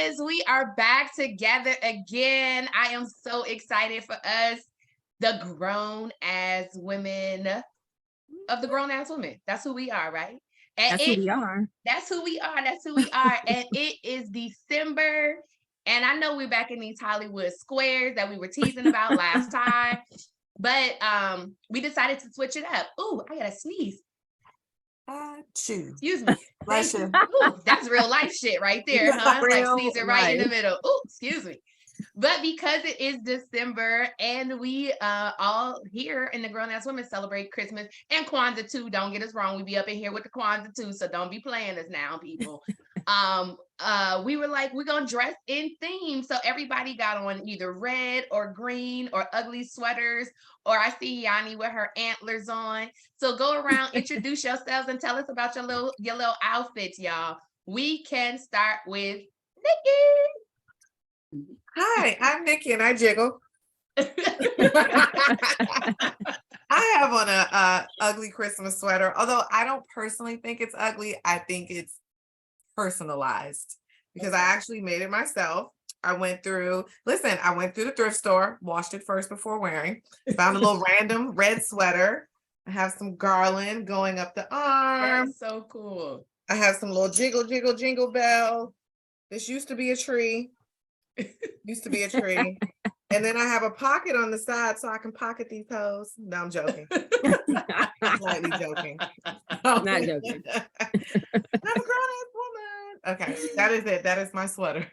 is. We are back together again. I am so excited for us, the grown as women of the grown ass women. That's who we are, right? And That's who we are. That's who we are. That's who we are. And it is December. And I know we're back in these Hollywood squares that we were teasing about last time. But we decided to switch it up. Ooh, I gotta sneeze. Excuse me. Ooh, that's real life shit right there, huh? Like sneezing right in the middle. Ooh, excuse me. But because it is December and we all here in the Grown Ass Women celebrate Christmas and Kwanzaa too. Don't get us wrong. We be up in here with the Kwanzaa too. So don't be playing us now, people. We were like, we're gonna dress in theme. So everybody got on either red or green or ugly sweaters, or I see Yanni with her antlers on. So go around, introduce yourselves and tell us about your little outfits, y'all. We can start with Nikki. Hi, I'm Nikki and I jiggle. I have on a ugly Christmas sweater, although I don't personally think it's ugly. I think it's personalized because I actually made it myself. I went through the thrift store, washed it first before wearing, found a little random red sweater. I have some garland going up the arm. That's so cool. I have some little jingle bell. This used to be a tree. And then I have a pocket on the side so I can pocket these hoes. No, I'm joking. Slightly joking. Not joking. I'm a grown-ass woman. Okay, that is it. That is my sweater.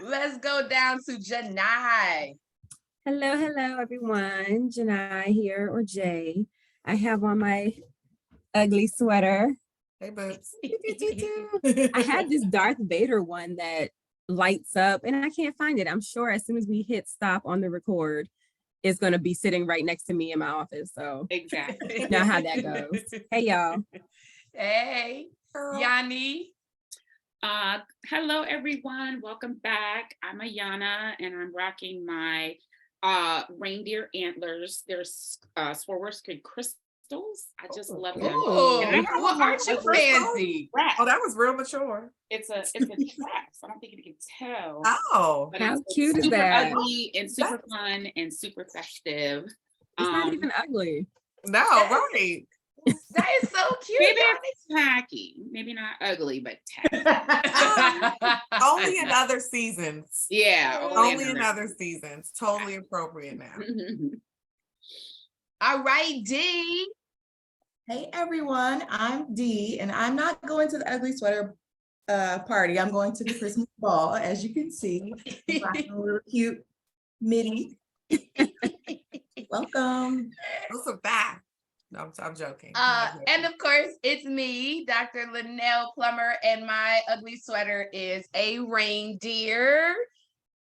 Let's go down to Jonai. Hello, everyone. Jonai here, or Jay. I have on my ugly sweater. Hey, boobs. I had this Darth Vader one that lights up and I can't find it. I'm sure as soon as we hit stop on the record, it's going to be sitting right next to me in my office. So exactly. Know how that goes. Hey, y'all. Hey, Yanni. Hello, everyone. Welcome back. I'm Ayana and I'm rocking my reindeer antlers. They're Swarovski crystals. I just love them. Well, aren't you fancy? Oh, that was real mature. It's a dress. I don't think you can tell. Oh, but how cute is that? Ugly and super fun and super festive. It's not even ugly. No, right. That is so cute. Maybe it's tacky. Maybe not ugly, but tacky. Only in other seasons. Yeah. Only in other seasons. Totally appropriate now. All right, D. Hey everyone, I'm Dee, and I'm not going to the ugly sweater party. I'm going to the Christmas ball, as you can see. I'm a little cute midi. Welcome. Those are bad. No, I'm joking. And of course, it's me, Dr. LaNail Plummer, and my ugly sweater is a reindeer.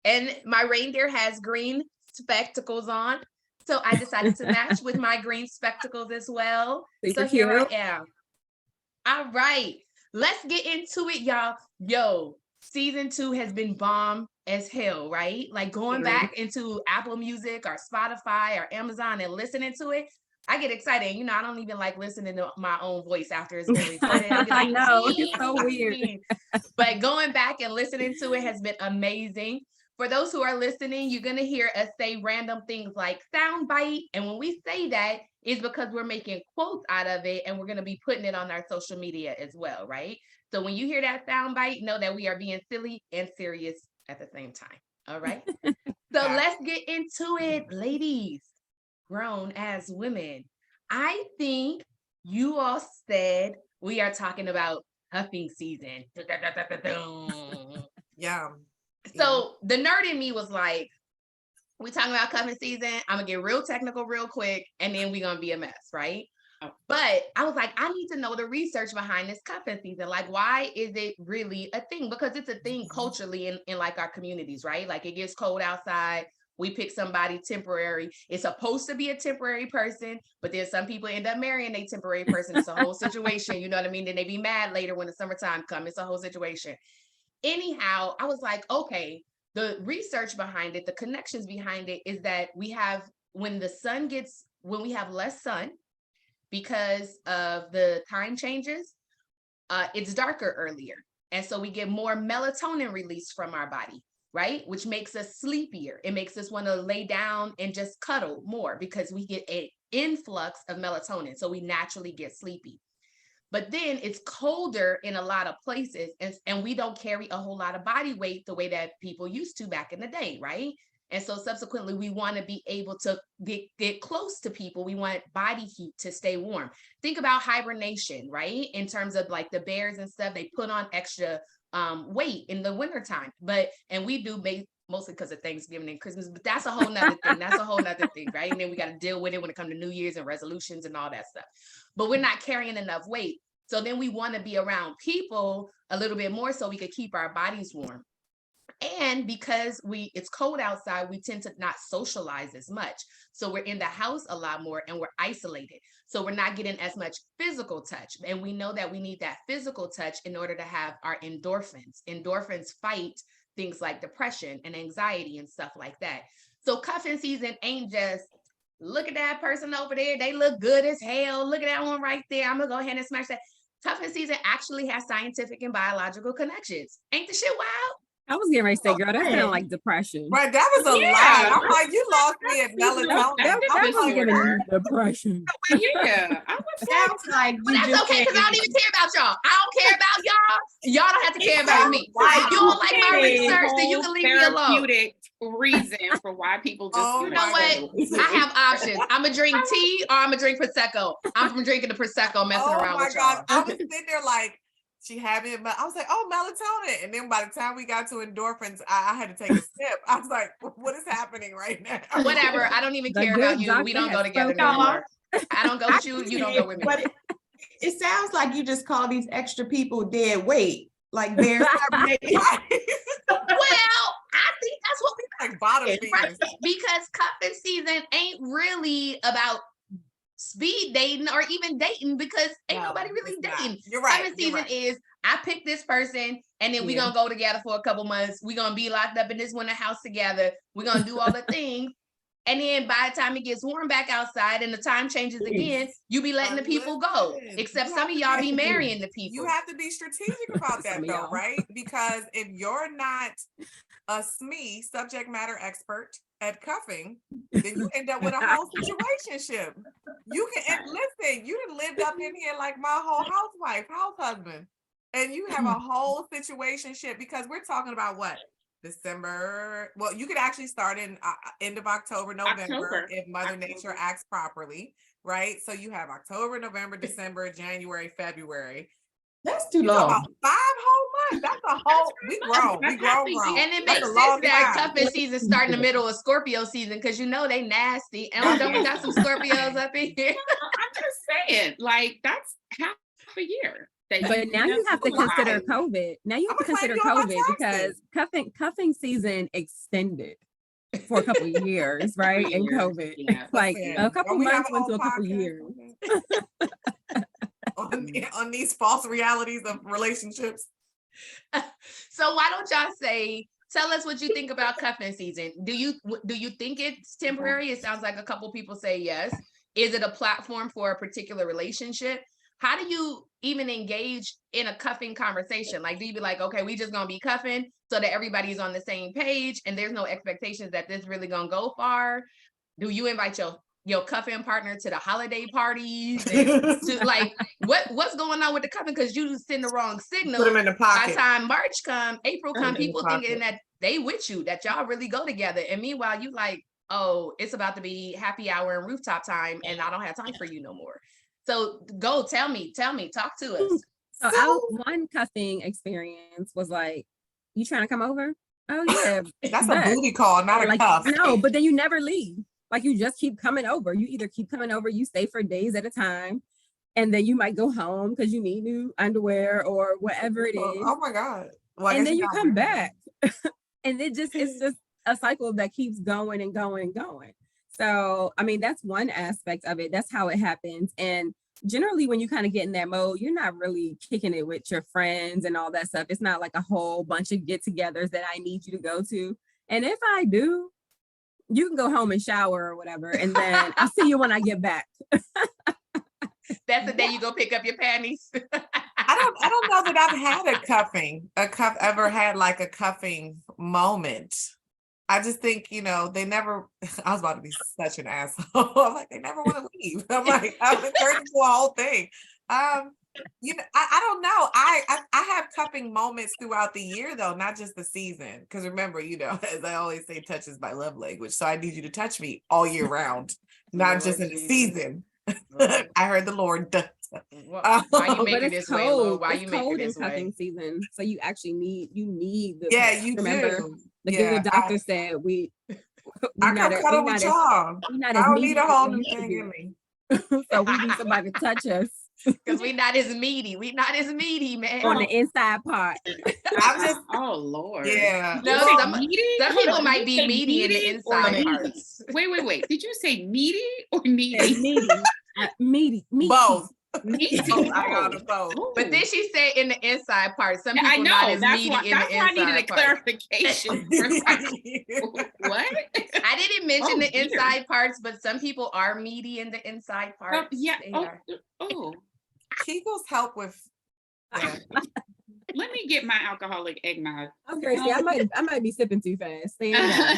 And my reindeer has green spectacles on. So I decided to match with my green spectacles as well. Super so here cute. I am. All right, let's get into it, y'all. Yo, season 2 has been bomb as hell, right? Like going back into Apple Music or Spotify or Amazon and listening to it, I get excited. You know, I don't even like listening to my own voice after it's been recorded. Like, I know, it's so weird. But going back and listening to it has been amazing. For those who are listening, you're going to hear us say random things like soundbite. And when we say that, it's because we're making quotes out of it and we're going to be putting it on our social media as well, right? So when you hear that soundbite, know that we are being silly and serious at the same time. All right. So let's get into it, ladies. Grown as women. I think you all said we are talking about huffing season. Yeah. So the nerd in me was like, we talking about cuffing season. I'm gonna get real technical real quick, and then we're gonna be a mess, right? But I was like, I need to know the research behind this cuffing season. Like, why is it really a thing? Because it's a thing culturally in like our communities, right? Like it gets cold outside. We pick somebody temporary. It's supposed to be a temporary person, but then some people end up marrying a temporary person. It's a whole situation. You know what I mean? Then they be mad later when the summertime comes. It's a whole situation. Anyhow, I was like, okay, the research behind it, the connections behind it is that we have, when we have less sun because of the time changes, it's darker earlier. And so we get more melatonin released from our body, right? Which makes us sleepier. It makes us want to lay down and just cuddle more because we get an influx of melatonin. So we naturally get sleepy. But then it's colder in a lot of places, and we don't carry a whole lot of body weight the way that people used to back in the day, right? And so subsequently, we want to be able to get close to people. We want body heat to stay warm. Think about hibernation, right? In terms of like the bears and stuff, they put on extra weight in the wintertime. And we do mostly because of Thanksgiving and Christmas, but that's a whole nother thing. That's a whole nother thing, right? And then we got to deal with it when it comes to New Year's and resolutions and all that stuff. But we're not carrying enough weight. So then we want to be around people a little bit more so we could keep our bodies warm. And because it's cold outside, we tend to not socialize as much. So we're in the house a lot more and we're isolated. So we're not getting as much physical touch. And we know that we need that physical touch in order to have our endorphins. Endorphins fight things like depression and anxiety and stuff like that. So cuffing season ain't just, look at that person over there. They look good as hell. Look at that one right there. I'm going to go ahead and smash that. Cuffing season actually has scientific and biological connections. Ain't the shit wild? I was getting ready to say, girl, that sounded like depression. Right, that was a lie. I'm like, you lost me at melatonin. That was giving you depression. Yeah, Sounds like But that's okay, because I don't even care about y'all. I don't care about y'all. Y'all don't have to care about me. If you don't like my research, then you can leave me alone. Therapeutic reason for why people just Oh You know what? I have options. I'm gonna drink tea or I'm gonna drink Prosecco. I'm from drinking the Prosecco, messing around with y'all. I was sitting there like, she had me, but I was like, oh, melatonin. And then by the time we got to endorphins, I had to take a sip. I was like, what is happening right now? Whatever. I don't even The care good about you. We doctor don't go has together spoken. no more. I don't go with you. You don't go with me. But it sounds like you just call these extra people dead weight. Like they're hibernating. Well, I think that's what we Like bottom feeders. right, because cuffing season ain't really about speed dating or even dating, because ain't No, nobody really it's not. dating. You're right. Cuffing You're season right. is, I pick this person and then we're Yeah. gonna go together for a couple months. We're gonna be locked up in this winter house together. We're gonna do all the things. And then by the time it gets warm back outside and the time changes again, you be letting the people go. Listen, Except you some have of to y'all be- be marrying the people. You have to be strategic about that Some of though, y'all. right? Because if you're not a SME, subject matter expert at cuffing, then you end up with a whole situationship. You can, and listen, you done lived up in here like my whole house husband, and you have a whole situationship because we're talking about what? December. Well, you could actually start in end of October, November, October. if Mother Nature acts properly, right? So you have October, November, December, January, February. That's too You're talking long. about 5 whole months. That's a whole. We grown. We grown. And it That's makes a sense long that time. cuffing season start in the middle of Scorpio season, because you know they nasty. And don't we got some Scorpios up in here? I'm just saying, like, that's half a year. But now you have to consider COVID. Now you have to I'ma claim consider you on my COVID because cuffing season extended for a couple of years, right? And COVID, Yeah. like Listen, a couple don't we have months a went to whole a couple podcast years. on these false realities of relationships? So why don't y'all tell us what you think about cuffing season? Do you think it's temporary? It sounds like a couple people say yes. Is it a platform for a particular relationship? How do you even engage in a cuffing conversation? Like, do you be like, okay, we just gonna be cuffing so that everybody's on the same page and there's no expectations that this really gonna go far? Do you invite your cuffing partner to the holiday parties? And to like, what's going on with the cuffing? Because you send the wrong signal. Put them in the By pocket. the time March come, April Put 'em come, in the people pocket. thinking that they with you, that y'all really go together. And meanwhile, you like, oh, it's about to be happy hour and rooftop time, and I don't have time for you no more. So go tell me, talk to us. So one cuffing experience was like, you trying to come over? Oh yeah. That's a bet. booty call, not a Like, cuff. no, but then you never leave. Like you just keep coming over. You either keep coming over, you stay for days at a time, and then you might go home because you need new underwear or whatever it is. Oh my God. Well, I And guess then you got come married. back. And it's just a cycle that keeps going and going and going. So, I mean, that's one aspect of it. That's how it happens. And generally, when you kind of get in that mode, you're not really kicking it with your friends and all that stuff. It's not like a whole bunch of get-togethers that I need you to go to. And if I do, you can go home and shower or whatever. And then I'll see you when I get back. That's the day you go pick up your panties. I don't know that I've had ever had like a cuffing moment. I just think, they never, I was about to be such an asshole. I'm like, they never want to leave. I'm like, I was turned into a whole thing. I don't know. I have cuffing moments throughout the year though, not just the season. Because remember, as I always say, touch is my love language. So I need you to touch me all year round, not Lord just in the Jesus. season. Lord. I heard the Lord. Why you But make it it's this way, Lord? cold. Why It's you make it cold in this cuffing way? season, so you actually need the Yeah, touch. you Remember, do. the Yeah, good doctor said we I come cuddle with y'all. we not I as don't need meaty a as whole we new used to thing be. in me. So we need somebody to touch us Because we not as meaty. We not as meaty, man. on the inside part. I'm just, Oh Lord. yeah. No, You say some meaty? some Hold people on, might you be say meaty in the or inside needy? parts. Wait. Did you say meaty or It's needy? meaty. Both. Meaty. Both. I got them both. Oh. But then she said in the inside part. Some I people not know. as That's meaty why. in the That's why I needed a inside part. clarification. For like, what? I didn't mention Oh, the dear. inside parts, but some people are meaty in the inside parts. Yeah. They Oh. are. Oh. Kegels help with that. Let me get my alcoholic eggnog. I'm crazy. I might be sipping too fast. Stand down.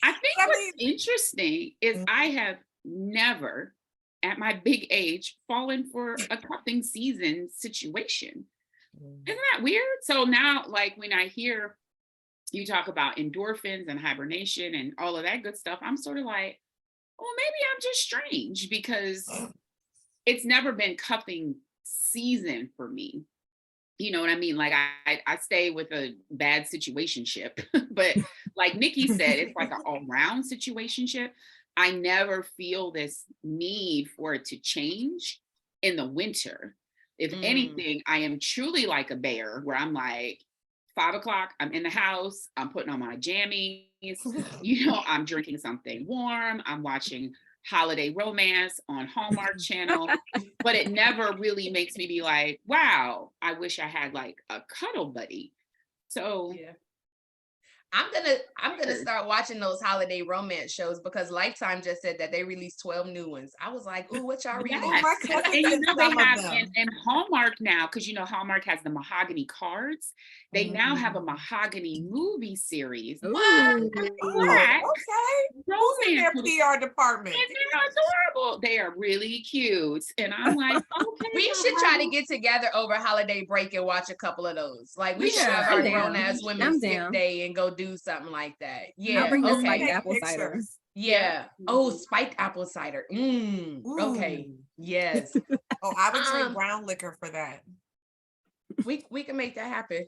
I think I what's mean- interesting is Mhm. I have never, at my big age, fallen for a cuffing season situation. Isn't that weird? So now, like when I hear you talk about endorphins and hibernation and all of that good stuff, I'm sort of like, well, maybe I'm just strange because it's never been cuffing season for me. You know what I mean? Like I stay with a bad situationship, but like Nikki said, it's like an all-round situationship. I never feel this need for it to change in the winter. If anything, I am truly like a bear where I'm like 5 o'clock, I'm in the house, I'm putting on my jammies, I'm drinking something warm, I'm watching holiday romance on Hallmark Channel, but it never really makes me be like, wow, I wish I had like a cuddle buddy. So Yeah. I'm gonna start watching those holiday romance shows because Lifetime just said that they released 12 new ones. I was like, ooh, what y'all yes. reading? my cousin And did they some of have them. and Hallmark now, because Hallmark has the mahogany cards. They now have a mahogany movie series. Ooh. Black Okay. Who's in their romance. PR department? And they're adorable. They are really cute. And I'm like, okay. We should try to get together over holiday break and watch a couple of those. Like we should Yeah, have I'm our down. grown ass women I'm skip down. day and go do something like that. I'll Yeah. bring the Okay. spiked Take apple cider. pictures. Yeah. Oh, spiked apple cider. Okay. Ooh. Yes. Oh, I would Um, drink brown liquor for that. We can make that happen.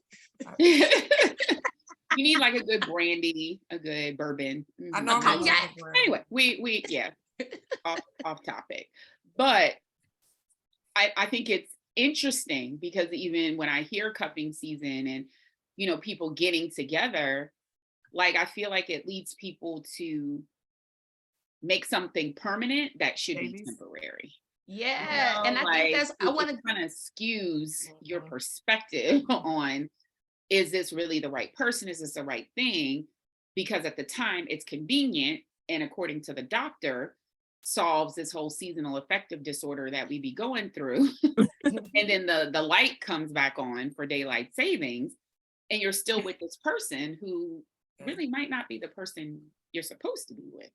You need like a good brandy, a good bourbon. I Mhm. know Okay, I'm yeah. not brown. Anyway, we yeah, off topic. But I think it's interesting because even when I hear cuffing season and people getting together, like I feel like it leads people to make something permanent that should be Babies. temporary. Yeah. And I think that's I want to kind of skews your perspective on, is this really the right person? Is this the right thing? Because at the time it's convenient and according to the doctor solves this whole seasonal affective disorder that we be going through. And then the light comes back on for daylight savings and you're still with this person who really might not be the person you're supposed to be with.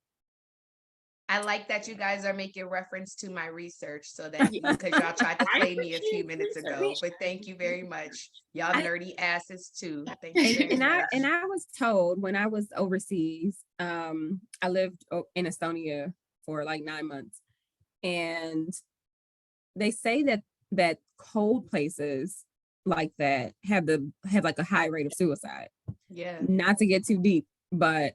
I like that you guys are making reference to my research so that because y'all tried to play me a few minutes ago, but thank you very much. Y'all nerdy asses too. Thank you very much. And I was told when I was overseas, I lived in Estonia for like 9 months, and they say that cold places like that have like a high rate of suicide. Yeah. Not to get too deep, but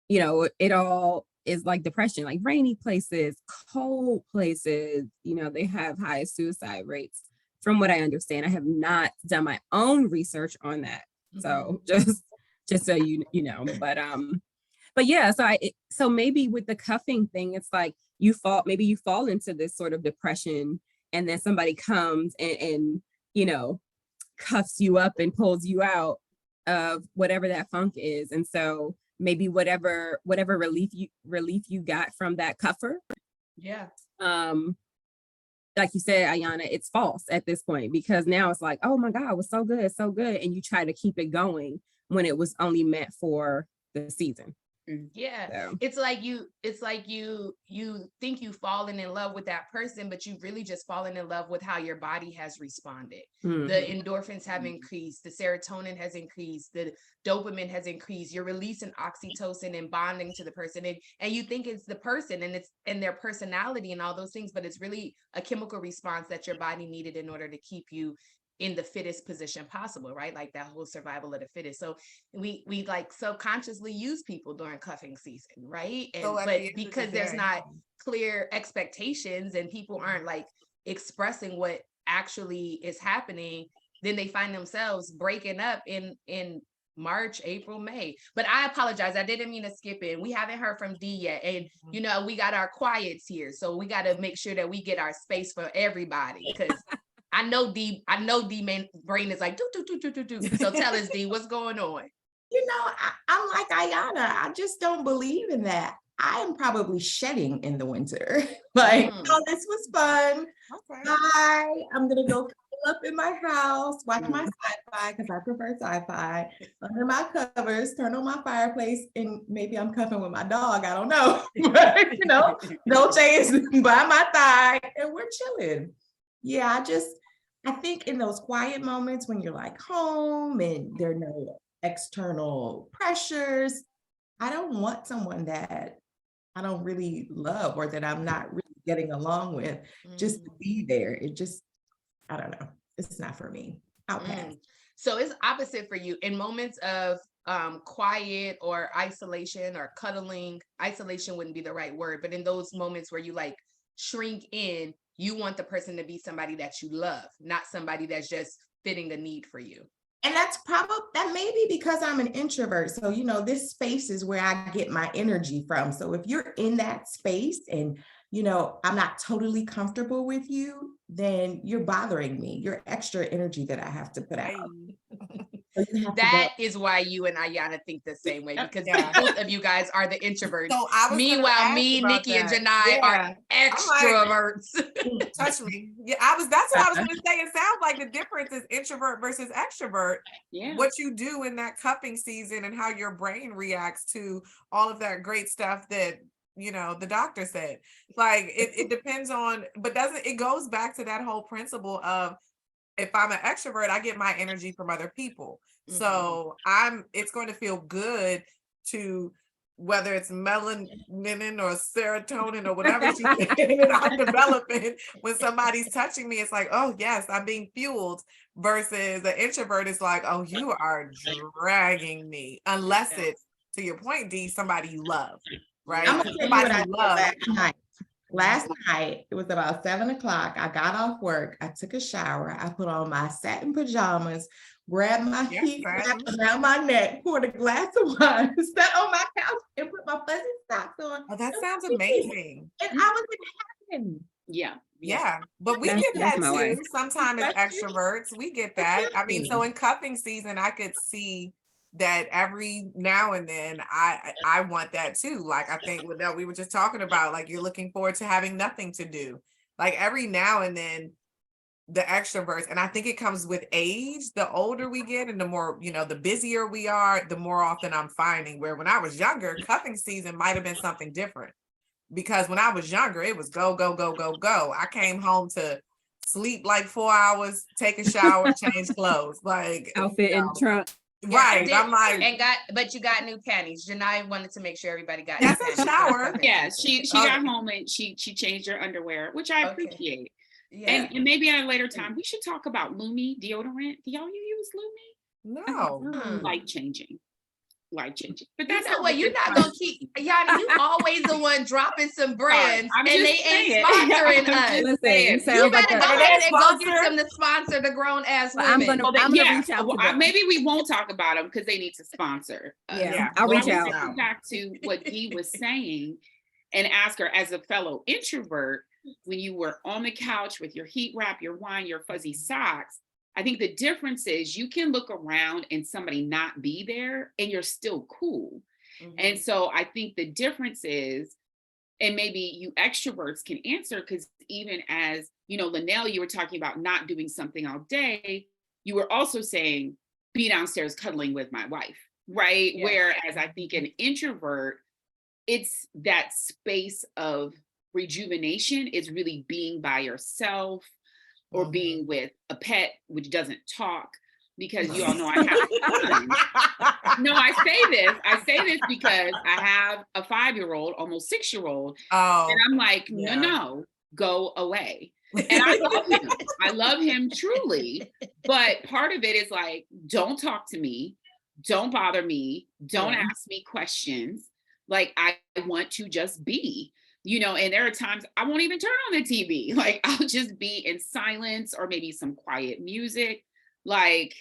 it all is like depression, like rainy places, cold places, they have high suicide rates. From what I understand, I have not done my own research on that. So just so you know, but yeah, so maybe with the cuffing thing, it's like you fall into this sort of depression, and then somebody comes and cuffs you up and pulls you out of whatever that funk is. And so maybe whatever relief you got from that cuffer, Yeah. like you said, Ayana, it's false at this point, because now it's like, oh my God, it was so good, so good. And you try to keep it going when it was only meant for the season. Yeah. So. It's like you think you've fallen in love with that person, but you've really just fallen in love with how your body has responded. Mm-hmm. The endorphins have increased, the serotonin has increased, the dopamine has increased. You're releasing oxytocin and bonding to the person, and you think it's the person and it's and their personality and all those things, but it's really a chemical response that your body needed in order to keep you in the fittest position possible, right? Like that whole survival of the fittest. So we like subconsciously use people during cuffing season, right? And So but because there's not clear expectations and people aren't like expressing what actually is happening, then they find themselves breaking up in March, April, May. But I apologize, I didn't mean to skip in. We haven't heard from D yet, and you know we got our quiets here, so we got to make sure that we get our space for everybody, because I know D main brain is like do. So tell us, D, what's going on? You know, I'm like Ayana. I just don't believe in that. I am probably shedding in the winter. Like, oh, this was fun. Okay. Bye. I'm gonna go curl up in my house, watch my sci-fi, because I prefer sci-fi, under my covers, turn on my fireplace, and maybe I'm cuffing with my dog. I don't know. But, you know, Dolce is by my thigh, and we're chilling. Yeah, I think in those quiet moments when you're like home and there are no external pressures, I don't want someone that I don't really love or that I'm not really getting along with just to be there. It just, I don't know. It's not for me. I'll pass. So it's opposite for you in moments of quiet or isolation or cuddling. Isolation wouldn't be the right word, but in those moments where you like shrink in, you want the person to be somebody that you love, not somebody that's just fitting a need for you. And that's that may be because I'm an introvert. So, you know, this space is where I get my energy from. So if you're in that space and, you know, I'm not totally comfortable with you, then you're bothering me. You're extra energy that I have to put out. So that is why you and Ayana think the same way, because both of you guys are the introverts. So meanwhile, me, Nikki, and Jonai are extroverts. Like, touch me. Yeah, that's what I was going to say. It sounds like the difference is introvert versus extrovert. Yeah. What you do in that cupping season and how your brain reacts to all of that great stuff that, you know, the doctor said. Like it depends on, but it goes back to that whole principle of, if I'm an extrovert, I get my energy from other people. So it's going to feel good to, whether it's melanin or serotonin or whatever I'm developing, when somebody's touching me, it's like, oh yes, I'm being fueled, versus the introvert is like, oh, you are dragging me, unless it's, to your point, D, somebody you love, right? I'm gonna tell you what I love. Last night, it was about 7 o'clock. I got off work. I took a shower. I put on my satin pajamas, grabbed my heat wrap around my neck, poured a glass of wine, sat on my couch, and put my fuzzy socks on. Oh, that sounds amazing. And I was in heaven. Yeah. But we get that too. Sometimes as extroverts, we get that. I mean, so in cuffing season, I could see that every now and then I want that too. Like, I think that we were just talking about, like, you're looking forward to having nothing to do. Like every now and then the extroverts, and I think it comes with age, the older we get and the more, you know, the busier we are, the more often I'm finding, where when I was younger, cuffing season might have been something different, because when I was younger, it was go, go, go, go, go. I came home to sleep like 4 hours, take a shower, change clothes, like outfit in trunk. Right. I'm like, but you got new panties. Jonai wanted to make sure everybody got that's a shower. Yeah, she got home and she changed her underwear, which I appreciate. Yeah. And maybe at a later time we should talk about Lumi deodorant. Do y'all use Lumi? No. Life changing. But that's not what you're not gonna keep. Yana, you always the one dropping some brands, and they ain't sponsoring us. Listen, you better go ahead and go get them to sponsor the grown ass women. I'm gonna reach out to them. Maybe we won't talk about them because they need to sponsor. I'll reach out. Go back to what Dee was saying and ask her, as a fellow introvert, when you were on the couch with your heat wrap, your wine, your fuzzy socks, I think the difference is you can look around and somebody not be there and you're still cool. And so I think the difference is, and maybe you extroverts can answer, because even as, LaNail, you were talking about not doing something all day. You were also saying, be downstairs cuddling with my wife, right? Yeah. Whereas I think an introvert, it's that space of rejuvenation is really being by yourself or being with a pet, which doesn't talk, because you all know I have fun. No, I say this because I have a 5-year-old, almost 6-year-old. And I'm like, no, go away. And I love him. I love him truly. But part of it is like, don't talk to me. Don't bother me. Don't ask me questions. Like, I want to just be, and there are times I won't even turn on the TV. Like, I'll just be in silence or maybe some quiet music. Like,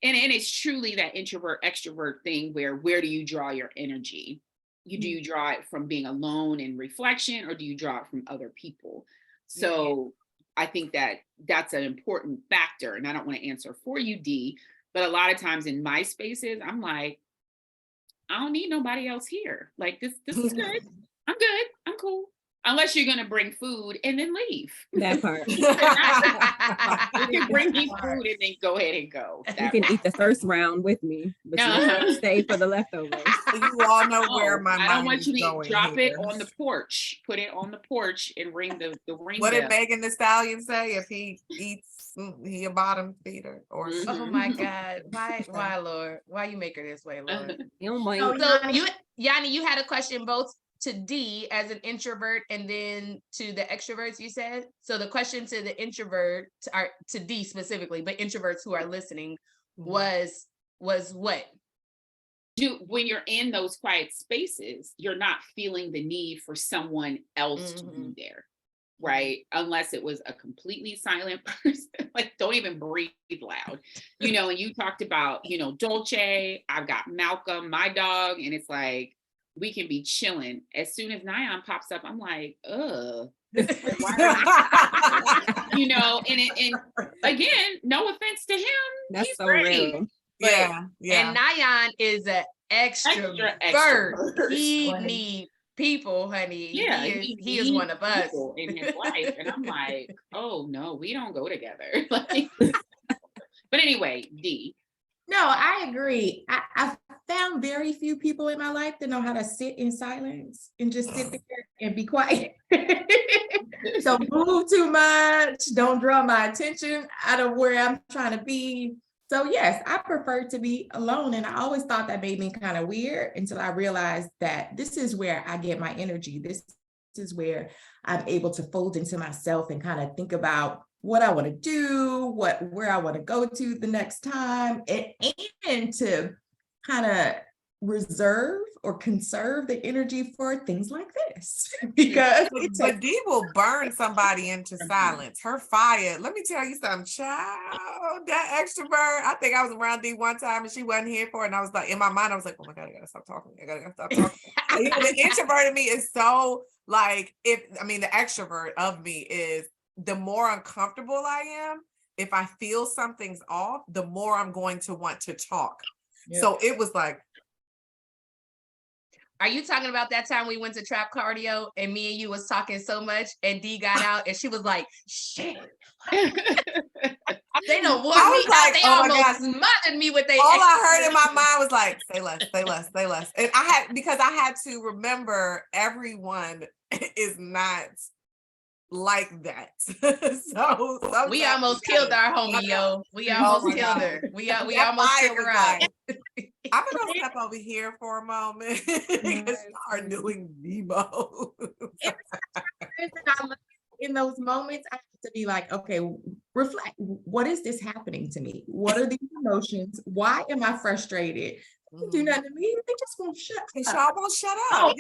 and it's truly that introvert extrovert thing where do you draw your energy? Do you draw it from being alone in reflection, or do you draw it from other people? So I think that that's an important factor. And I don't want to answer for you, Dee, but a lot of times in my spaces, I'm like, I don't need nobody else here. Like, this is good. I'm good. I'm cool. Unless you're going to bring food and then leave. That part. You can bring me food and then go ahead and go. You can eat the first round with me, but you can stay for the leftovers. So you all know where my mind I don't want you to drop here. it on the porch. Put it on the porch and ring the ring What bell. did Megan Thee Stallion say? If he eats, he a bottom feeder? Or oh my God, why, Lord? Why you make her this way, Lord? So Yanni, you had a question both to D as an introvert and then to the extroverts, you said. So the question to the introvert, to D specifically, but introverts who are listening, was what? When you're in those quiet spaces, you're not feeling the need for someone else to be there, right? Unless it was a completely silent person. Like, don't even breathe loud, and you talked about, Dolce, I've got Malcolm, my dog, and it's like, we can be chilling. As soon as Nyan pops up, I'm like, ugh. And again, no offense to him. That's he's so great. real. But, yeah. And Nyan is an extrovert. He needs people, honey. Yeah, he is one of us in his life. And I'm like, oh no, we don't go together. Like, but anyway, D. No, I agree. I found very few people in my life that know how to sit in silence and just sit there and be quiet. So move too much, don't draw my attention out of where I'm trying to be. So yes, I prefer to be alone. And I always thought that made me kind of weird until I realized that this is where I get my energy. This is where I'm able to fold into myself and kind of think about what I want to do, where I want to go to the next time, and to kind of reserve or conserve the energy for things like this. Because but Dee will burn somebody into silence. Her fire, let me tell you something, child, that extrovert. I think I was around Dee one time and she wasn't here for it. And I was like, in my mind, I was like, oh my God, I gotta stop talking. The introvert of me is so like, the extrovert of me is, the more uncomfortable I am, if I feel something's off, the more I'm going to want to talk. Yeah. So it was like. Are you talking about that time we went to trap cardio and me and you was talking so much and D got out and she was like, shit. They don't want me out. They almost smothered me with their. All I heard in my mind was like, say less, say less, say less. And I had to remember everyone is not like that. So we almost killed our homie, yo. We almost killed her. We almost took her out. I'm gonna step over here for a moment and start doing Nemo. In those moments, I have to be like, okay, reflect. What is this happening to me? What are these emotions? Why am I frustrated? They do nothing to me. They just won't shut up. They sure won't shut up.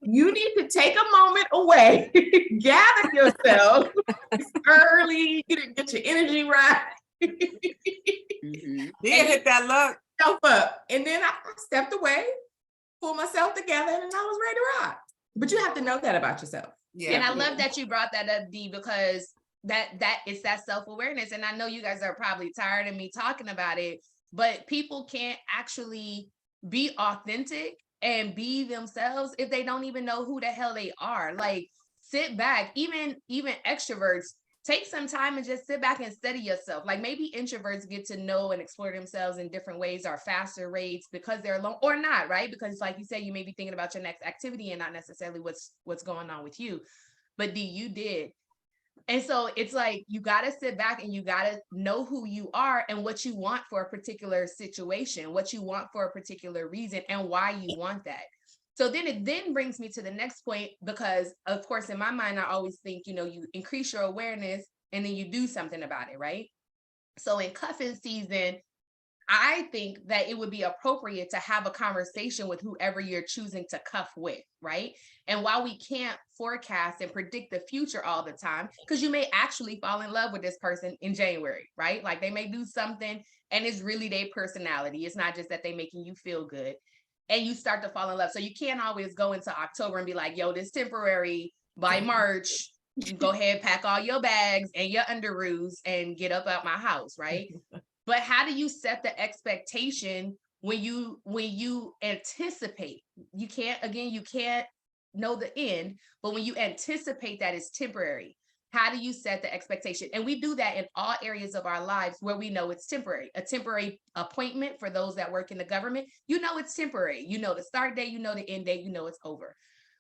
You need to take a moment away, gather yourself. It's early, get your energy right. Then hit that look. Up. And then I stepped away, pulled myself together, and I was ready to rock. But you have to know that about yourself. Yeah. And I love that you brought that up, D, because that it's that self-awareness. And I know you guys are probably tired of me talking about it, but people can't actually be authentic and be themselves if they don't even know who the hell they are. Like, sit back, even extroverts, take some time and just sit back and study yourself. Like maybe introverts get to know and explore themselves in different ways or faster rates because they're alone or not, right? Because like you said, you may be thinking about your next activity and not necessarily what's going on with you. But you did. And so it's like, you got to sit back and you got to know who you are and what you want for a particular situation, what you want for a particular reason and why you want that. So then it then brings me to the next point, because of course, in my mind, I always think, you increase your awareness and then you do something about it, right? So in cuffing season, I think that it would be appropriate to have a conversation with whoever you're choosing to cuff with, right? And while we can't forecast and predict the future all the time, because you may actually fall in love with this person in January, right? Like they may do something and it's really their personality. It's not just that they're making you feel good. And you start to fall in love. So you can't always go into October and be like, yo, this temporary. By March, you go ahead, pack all your bags and your underoos and get up out my house, right? But how do you set the expectation when you anticipate? You can't know the end, but when you anticipate that it's temporary, how do you set the expectation? And we do that in all areas of our lives where we know it's temporary. A temporary appointment for those that work in the government, it's temporary. You know the start date, you know the end date, you know it's over.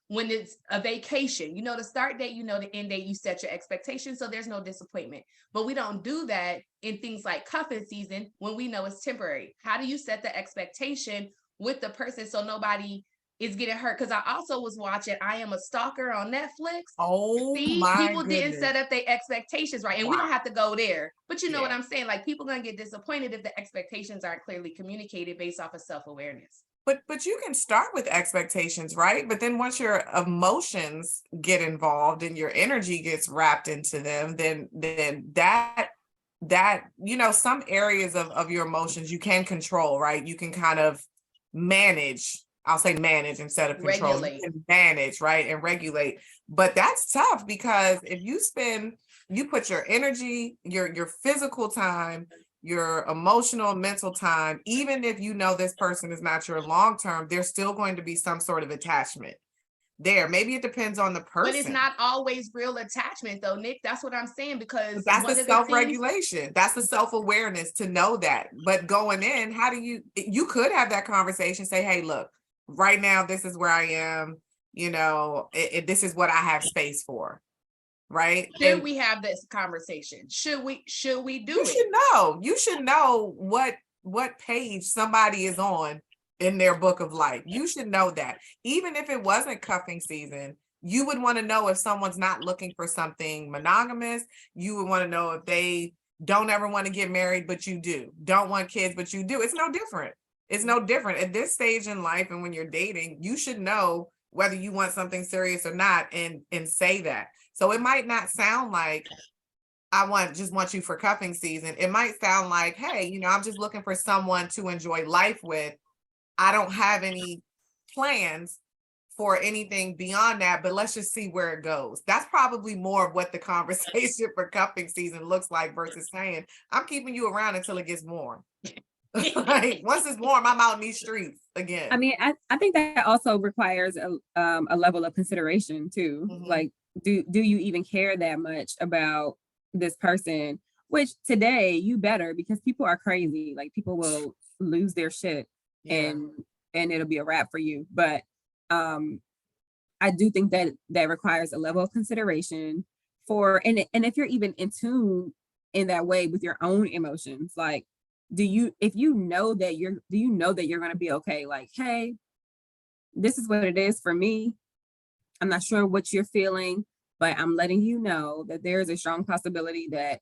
When it's a vacation, you know the start date, you know the end date, you set your expectations, so there's no disappointment. But we don't do that in things like cuffing season when we know it's temporary. How do you set the expectation with the person so nobody is getting hurt? Because I also was watching I Am a Stalker on Netflix. Oh, see, my people goodness. didn't set up their expectations right. And we don't have to go there, but you know Yeah. what I'm saying? Like people gonna get disappointed if the expectations aren't clearly communicated based off of self-awareness. But you can start with expectations, right? But then once your emotions get involved and your energy gets wrapped into them, then that some areas of your emotions you can control, right? You can kind of manage. I'll say manage instead of control. Regulate. You can manage, right? And regulate. But that's tough because if you put your energy, your physical time, your emotional, mental time, even if you know this person is not your long-term, there's still going to be some sort of attachment there. Maybe it depends on the person. But it's not always real attachment though, Nick. That's what I'm saying, because But that's the self-regulation. That's the self-awareness to know that. But going in, how do you could have that conversation, say, hey, look, right now, this is where I am, this is what I have space for. Right. Should we have this conversation? Should we do it? You should know what page somebody is on in their book of life. You should know that. Even if it wasn't cuffing season, you would want to know if someone's not looking for something monogamous. You would want to know if they don't ever want to get married, but you do. Don't want kids, but you do. It's no different. It's no different. At this stage in life and when you're dating, you should know whether you want something serious or not and say that. So it might not sound like just want you for cuffing season. It might sound like, hey, I'm just looking for someone to enjoy life with. I don't have any plans for anything beyond that, but let's just see where it goes. That's probably more of what the conversation for cuffing season looks like versus saying, I'm keeping you around until it gets warm. Like, once it's warm, I'm out in these streets again. I mean, I think that also requires a level of consideration too. Mhm. Like, do you even care that much about this person? Which today you better, because people are crazy. Like people will lose their shit and it'll be a wrap for you. But I do think that requires a level of consideration and if you're even in tune in that way with your own emotions, like do you know that you're going to be okay? Like, hey, this is what it is for me. I'm not sure what you're feeling, but I'm letting you know that there is a strong possibility that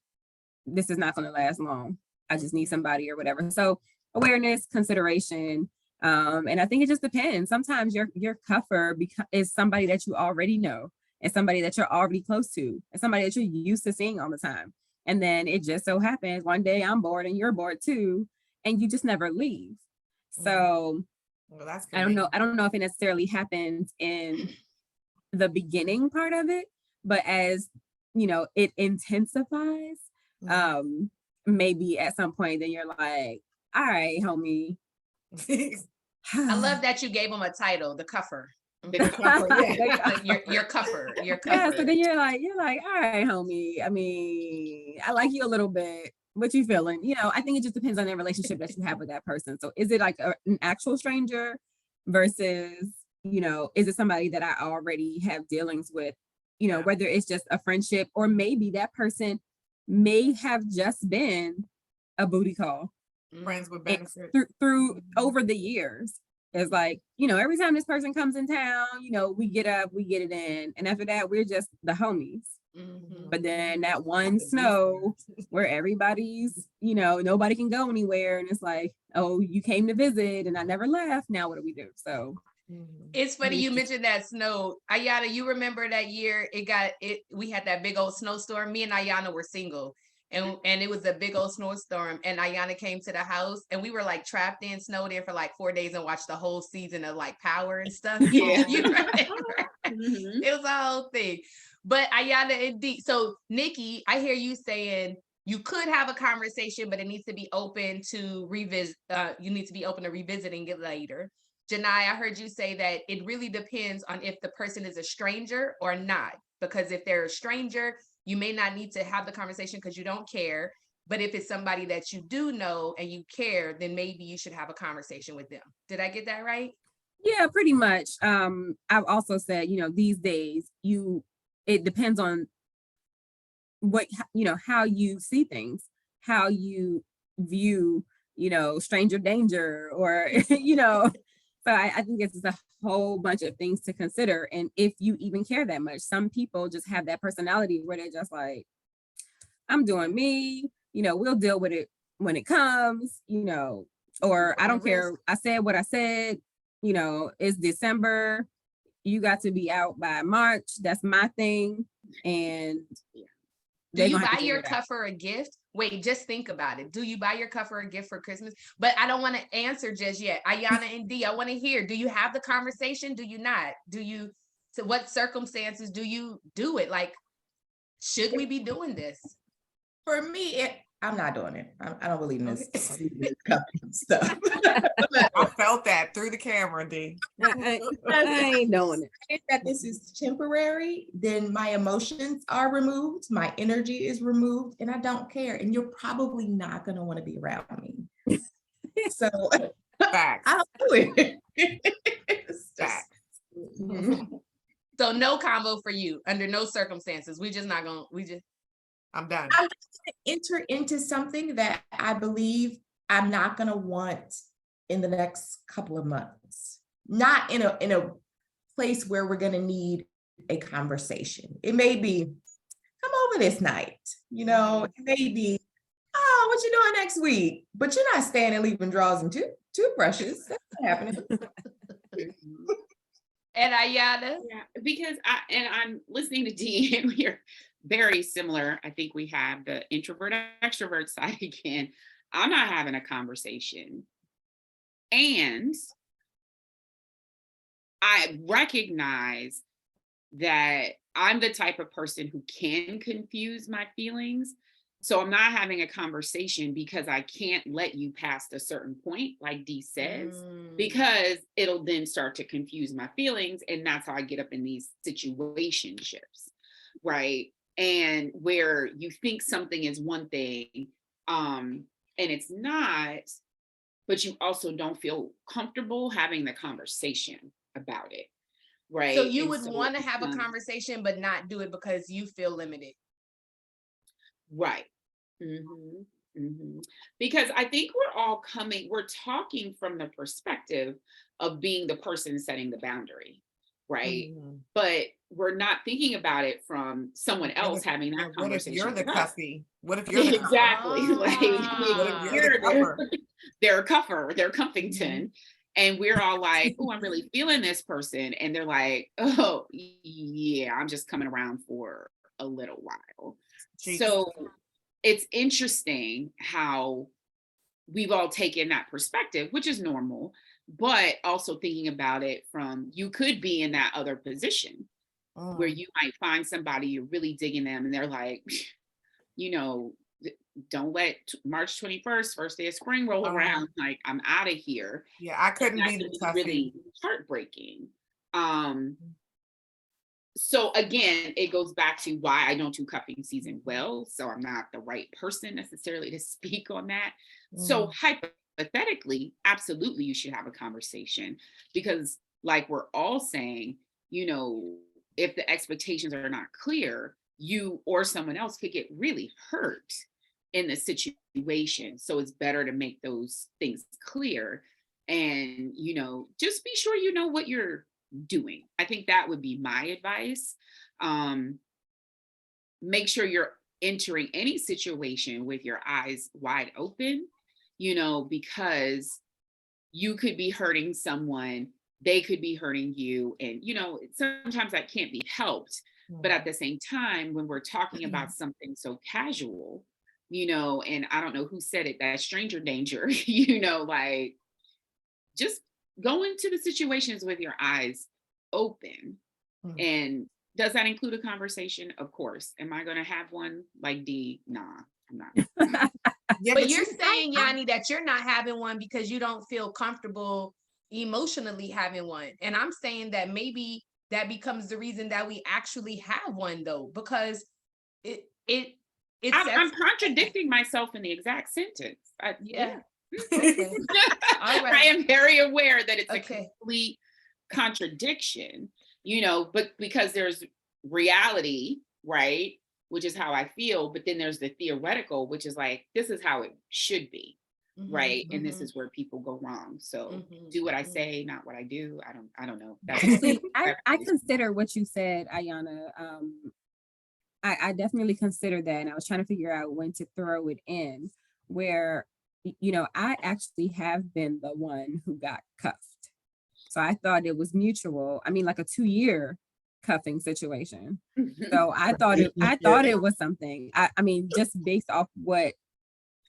this is not going to last long. I just need somebody or whatever. So awareness, consideration, and I think it just depends. Sometimes your cuffer is somebody that you already know, and somebody that you're already close to, and somebody that you're used to seeing all the time. And then it just so happens one day I'm bored and you're bored too, and you just never leave. So well, I don't know if it necessarily happens in the beginning part of it, but as it intensifies, maybe at some point then you're like, all right, homie. I love that you gave him a title, the cuffer. The Like your cupper. Yeah, so then you're like, all right, homie. I mean, I like you a little bit. What you feeling? You know, I think it just depends on the relationship that you have with that person. So is it like an actual stranger versus, you know, is it somebody that I already have dealings with, you know, whether it's just a friendship or maybe that person may have just been a booty call. Friends with benefits. Through over the years. It's like, you know, every time this person comes in town, you know, we get up, we get it in. And after that, we're just the homies. But then that one snow where everybody's, you know, nobody can go anywhere. And it's like, oh, you came to visit and I never left. Now what do we do? So it's funny you mentioned that snow. Ayana, you remember that year we had that big old snowstorm. Me and Ayana were single. And it was a big old snowstorm, and Ayana came to the house, and we were like trapped in, snowed in for like 4 days, and watched the whole season of like Power and stuff. Yeah. You remember? It was a whole thing. But Ayana, indeed. So Nikki, I hear you saying you could have a conversation, but it needs to be open to revisit. You need to be open to revisiting it later. Jonai, I heard you say that it really depends on if the person is a stranger or not, because if they're a stranger, you may not need to have the conversation because you don't care. But if it's somebody that you do know and you care, then maybe you should have a conversation with them. Did I get that right? yeah, pretty much. I've also said, you know, these days it depends on what, you know, how you see things, how you view, you know, stranger danger or, you know, so I think it's a whole bunch of things to consider. And if you even care that much, some people just have that personality where they're just like, I'm doing me, you know, we'll deal with it when it comes, you know, or I don't care. I said what I said, you know, it's December. You got to be out by March. That's my thing. And do you buy your cuffer a gift? Wait, just think about it. Do you buy your cuffer a gift for Christmas? But I don't want to answer just yet. Ayana and D, I want to hear. Do you have the conversation? Do you not? To what circumstances do you do it? Like, should we be doing this? For me, I'm not doing it. I don't believe in this stuff. I felt that through the camera, D. I ain't doing it. If that this is temporary, then my emotions are removed, my energy is removed, and I don't care. And you're probably not going to want to be around me. So Facts. I don't do it. Facts. So no combo for you under no circumstances. We just not gonna. I'm done. I'm going to enter into something that I believe I'm not going to want in the next couple of months. Not in a place where we're going to need a conversation. It may be, come over this night. You know, it may be, oh, what you doing next week? But you're not staying and leaving drawers and toothbrushes. That's not happening. And Ayana? Yeah, because I'm listening to D, and we're very similar. I think we have the introvert extrovert side again. I'm not having a conversation. And I recognize that I'm the type of person who can confuse my feelings. So I'm not having a conversation because I can't let you past a certain point, like Dee says, because it'll then start to confuse my feelings. And that's how I get up in these situationships, right? And where you think something is one thing, and it's not, but you also don't feel comfortable having the conversation about it, right? So you would want to have a conversation, but not do it because you feel limited. Right. Because I think we're talking from the perspective of being the person setting the boundary, right? But we're not thinking about it from someone else having that conversation. What if you're the cuffy? What if you're the exactly like what if you're the cuffer? They're a cuffer, they're Cuffington. And we're all like, oh, I'm really feeling this person. And they're like, oh, yeah, I'm just coming around for a little while. Jeez. So it's interesting how we've all taken that perspective, which is normal, but also thinking about it from, you could be in that other position where you might find somebody, you're really digging them, and they're like, you know, don't let March 21st, first day of spring roll around. Like, I'm out of here. Yeah, I couldn't be the toughie. Really heartbreaking. So again, it goes back to why I don't do cuffing season well. So I'm not the right person necessarily to speak on that. So hypothetically, absolutely, you should have a conversation, because like we're all saying, you know, if the expectations are not clear, you or someone else could get really hurt in the situation. So it's better to make those things clear, and, you know, just be sure you know what you're doing. I think that would be my advice. Make sure you're entering any situation with your eyes wide open, you know, because you could be hurting someone, they could be hurting you. And, you know, sometimes that can't be helped. But at the same time, when we're talking about something so casual, you know, and I don't know who said it, that stranger danger, you know, like, just go into the situations with your eyes open. And does that include a conversation? Of course. Am I going to have one like D? Nah, I'm not. But you're saying, Yanni, that you're not having one because you don't feel comfortable emotionally having one. And I'm saying that maybe that becomes the reason that we actually have one, though, because I'm contradicting myself in the exact sentence. Yeah. Okay. All right. I am very aware that it's a complete contradiction, you know, but because there's reality, right, which is how I feel, but then there's the theoretical, which is like, this is how it should be, right? And this is where people go wrong. So do what I say, not what I do. I don't know. Actually, I consider what you said, Ayana. I definitely consider that, and I was trying to figure out when to throw it in, where, you know, I actually have been the one who got cuffed. So I thought it was mutual. I mean, like a 2-year cuffing situation. So I thought it was something. I mean, just based off what,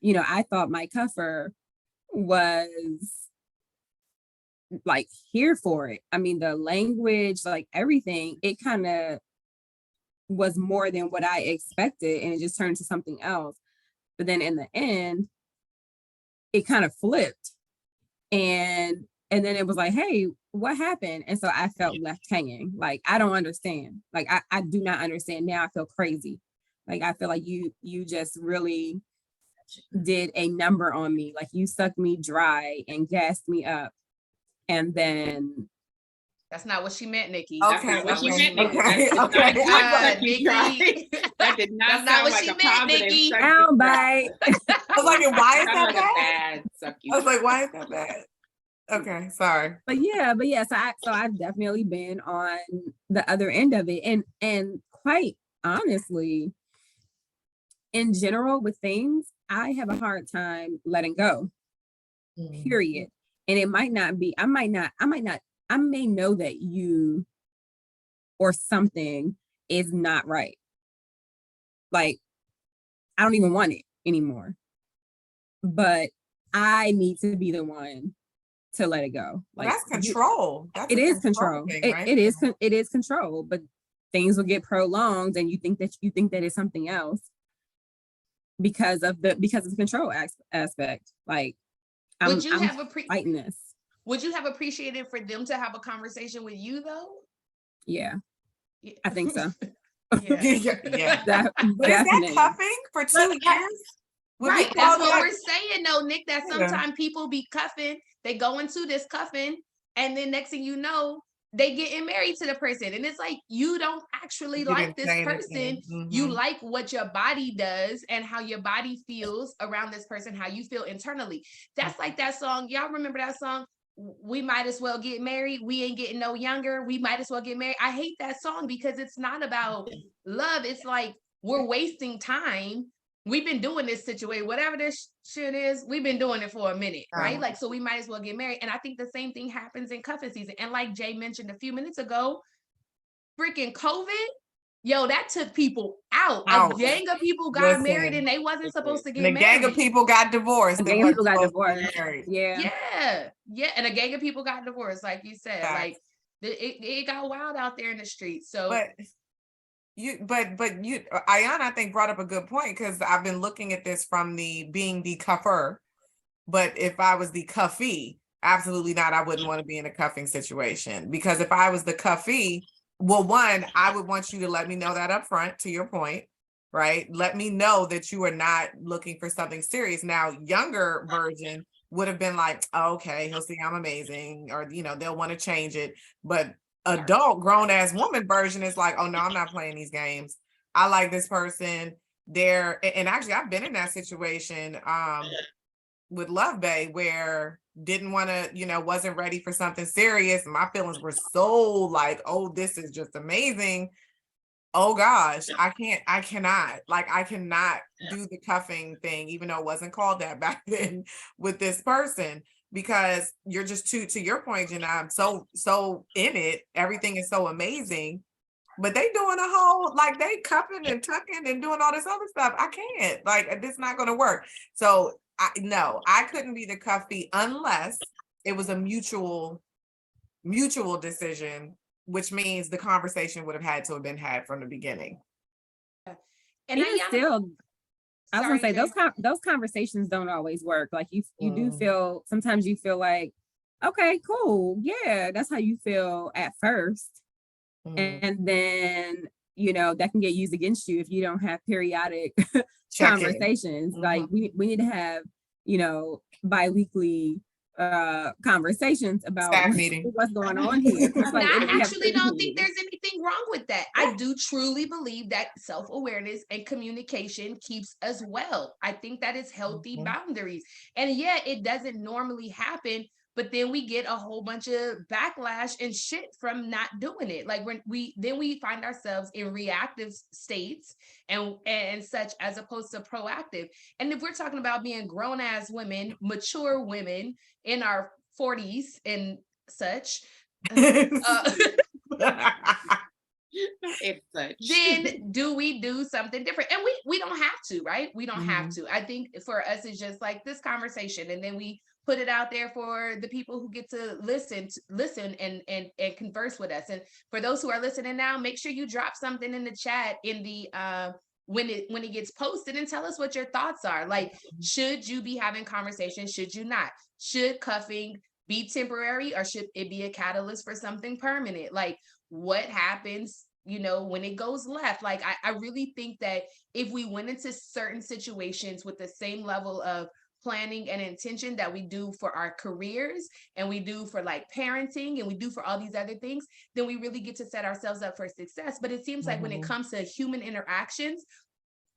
you know, I thought my cuffer was like here for it. I mean, the language, like everything, it kind of was more than what I expected, and it just turned to something else. But then in the end, it kind of flipped, and then it was like, hey, what happened? And so I felt left hanging. Like, I don't understand. Like, I do not understand. Now I feel crazy. Like, I feel like you just really did a number on me. Like, you sucked me dry and gassed me up. And then that's not what she meant, Nikki. Okay, that's not what she meant, Nikki. Nikki. That did not sound like a positive. Soundbite. I was like, why is that bad? I was like, why is that bad? Okay, sorry. But yeah, so I've definitely been on the other end of it, and quite honestly, in general with things, I have a hard time letting go. Period. And it might not be. I may know that you or something is not right. Like, I don't even want it anymore. But I need to be the one to let it go. Like, that's control. It is control. It is control. But things will get prolonged, and you think that it's something else because of the control aspect. Like, I'm fighting this. Would you have appreciated for them to have a conversation with you, though? Yeah. I think so. Yeah. But is that cuffing for 2 years? Right. That's what we're saying, though, Nick, that sometimes people be cuffing, they go into this cuffing, and then next thing you know, they getting married to the person. And it's like, you don't actually like this person. You like what your body does and how your body feels around this person, how you feel internally. That's like that song. Y'all remember that song? We might as well get married. We ain't getting no younger. We might as well get married. I hate that song because it's not about love. It's like, we're wasting time. We've been doing this situation, whatever this shit is, we've been doing it for a minute, right? Like, so we might as well get married. And I think the same thing happens in cuffing season. And like Jay mentioned a few minutes ago, freaking COVID, yo, that took people out. A gang of people got married and they wasn't supposed to get married. A gang of people got divorced. Yeah. And a gang of people got divorced, like you said. Like, it got wild out there in the streets. So Ayana, I think, brought up a good point, because I've been looking at this from being the cuffer, but if I was the cuffee, absolutely not. I wouldn't want to be in a cuffing situation, because if I was the cuffee, well, one, I would want you to let me know that up front, to your point, right? Let me know that you are not looking for something serious. Now, younger version would have been like, oh, okay, he'll see I'm amazing, or, they'll want to change it. But adult grown ass woman version is like, oh no, I'm not playing these games. I like this person. And actually I've been in that situation with Love Bay, where didn't want to, wasn't ready for something serious. My feelings were so like, oh, this is just amazing. Oh gosh, I cannot do the cuffing thing, even though it wasn't called that back then with this person, because you're just to your point, Jenna, I'm so in it. Everything is so amazing, but they doing a whole, like, they cuffing and tucking and doing all this other stuff. I can't, like, it's not going to work. So I couldn't be the cuffee unless it was a mutual decision, which means the conversation would have had to have been had from the beginning. And even still, I was gonna say those conversations don't always work. Like you do feel, sometimes you feel like, okay, cool, yeah, that's how you feel at first, and then that can get used against you if you don't have periodic conversations. Like we need to have bi-weekly conversations about what's going on here. Like, I actually don't think there's anything wrong with that. I do truly believe that self-awareness and communication keeps us well. I think that is healthy boundaries. And yeah, it doesn't normally happen, but then we get a whole bunch of backlash and shit from not doing it. Like when we find ourselves in reactive states and such, as opposed to proactive. And if we're talking about being grown ass women, mature women in our 40s and such, then do we do something different? And we don't have to, right? We don't have to. I think for us, it's just like this conversation, and then we put it out there for the people who get to listen and converse with us. And for those who are listening now, make sure you drop something in the chat in the when it gets posted, and tell us what your thoughts are. Like, should you be having conversations? Should you not? Should cuffing be temporary, or should it be a catalyst for something permanent? Like, what happens when it goes left? Like, I really think that if we went into certain situations with the same level of planning and intention that we do for our careers, and we do for like parenting, and we do for all these other things, then we really get to set ourselves up for success. But it seems like when it comes to human interactions,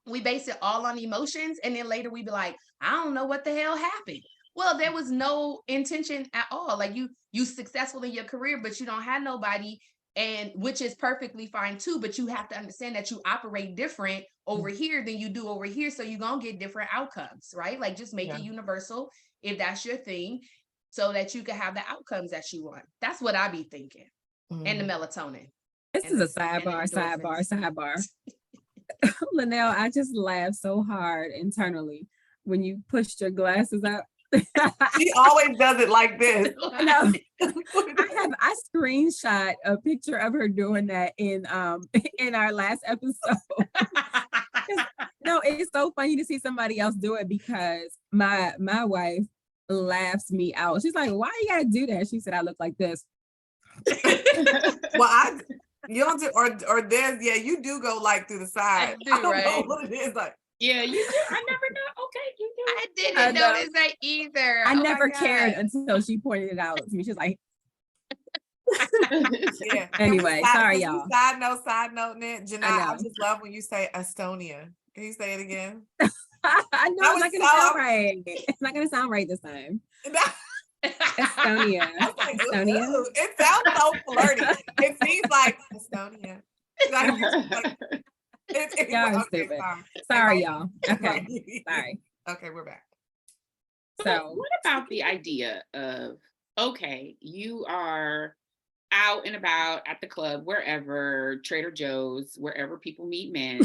we base it all on emotions, and then later we be like, I don't know what the hell happened. Well, there was no intention at all. Like, you successful in your career, but you don't have nobody, and which is perfectly fine too. But you have to understand that you operate different over here than you do over here. So you're going to get different outcomes, right? Like, just make it universal if that's your thing, so that you can have the outcomes that you want. That's what I be thinking. And the melatonin. This is a sidebar. LaNail, I just laughed so hard internally when you pushed your glasses out. She always does it like this. No, I screenshot a picture of her doing that in our last episode. No, it's so funny to see somebody else do it, because my wife laughs me out. She's like, why you gotta do that? She said, I look like this. Well, you don't do, or there's, you do go like through the side. I don't know what it is like. Yeah, you do. I never know. Okay, you do. I didn't notice that either. I never cared until she pointed it out to me. She's like, yeah. Anyway, sorry, y'all. Side note, Jonai, I just love when you say Estonia. Can you say it again? I know it's not gonna sound right. It's not gonna sound right this time. Estonia. Like, Estonia. It sounds so flirty. It seems like Estonia. Y'all are stupid. Sorry, y'all. Okay. Sorry. Okay, we're back. So what about the idea of, okay, you are out and about at the club, wherever, Trader Joe's, wherever people meet men,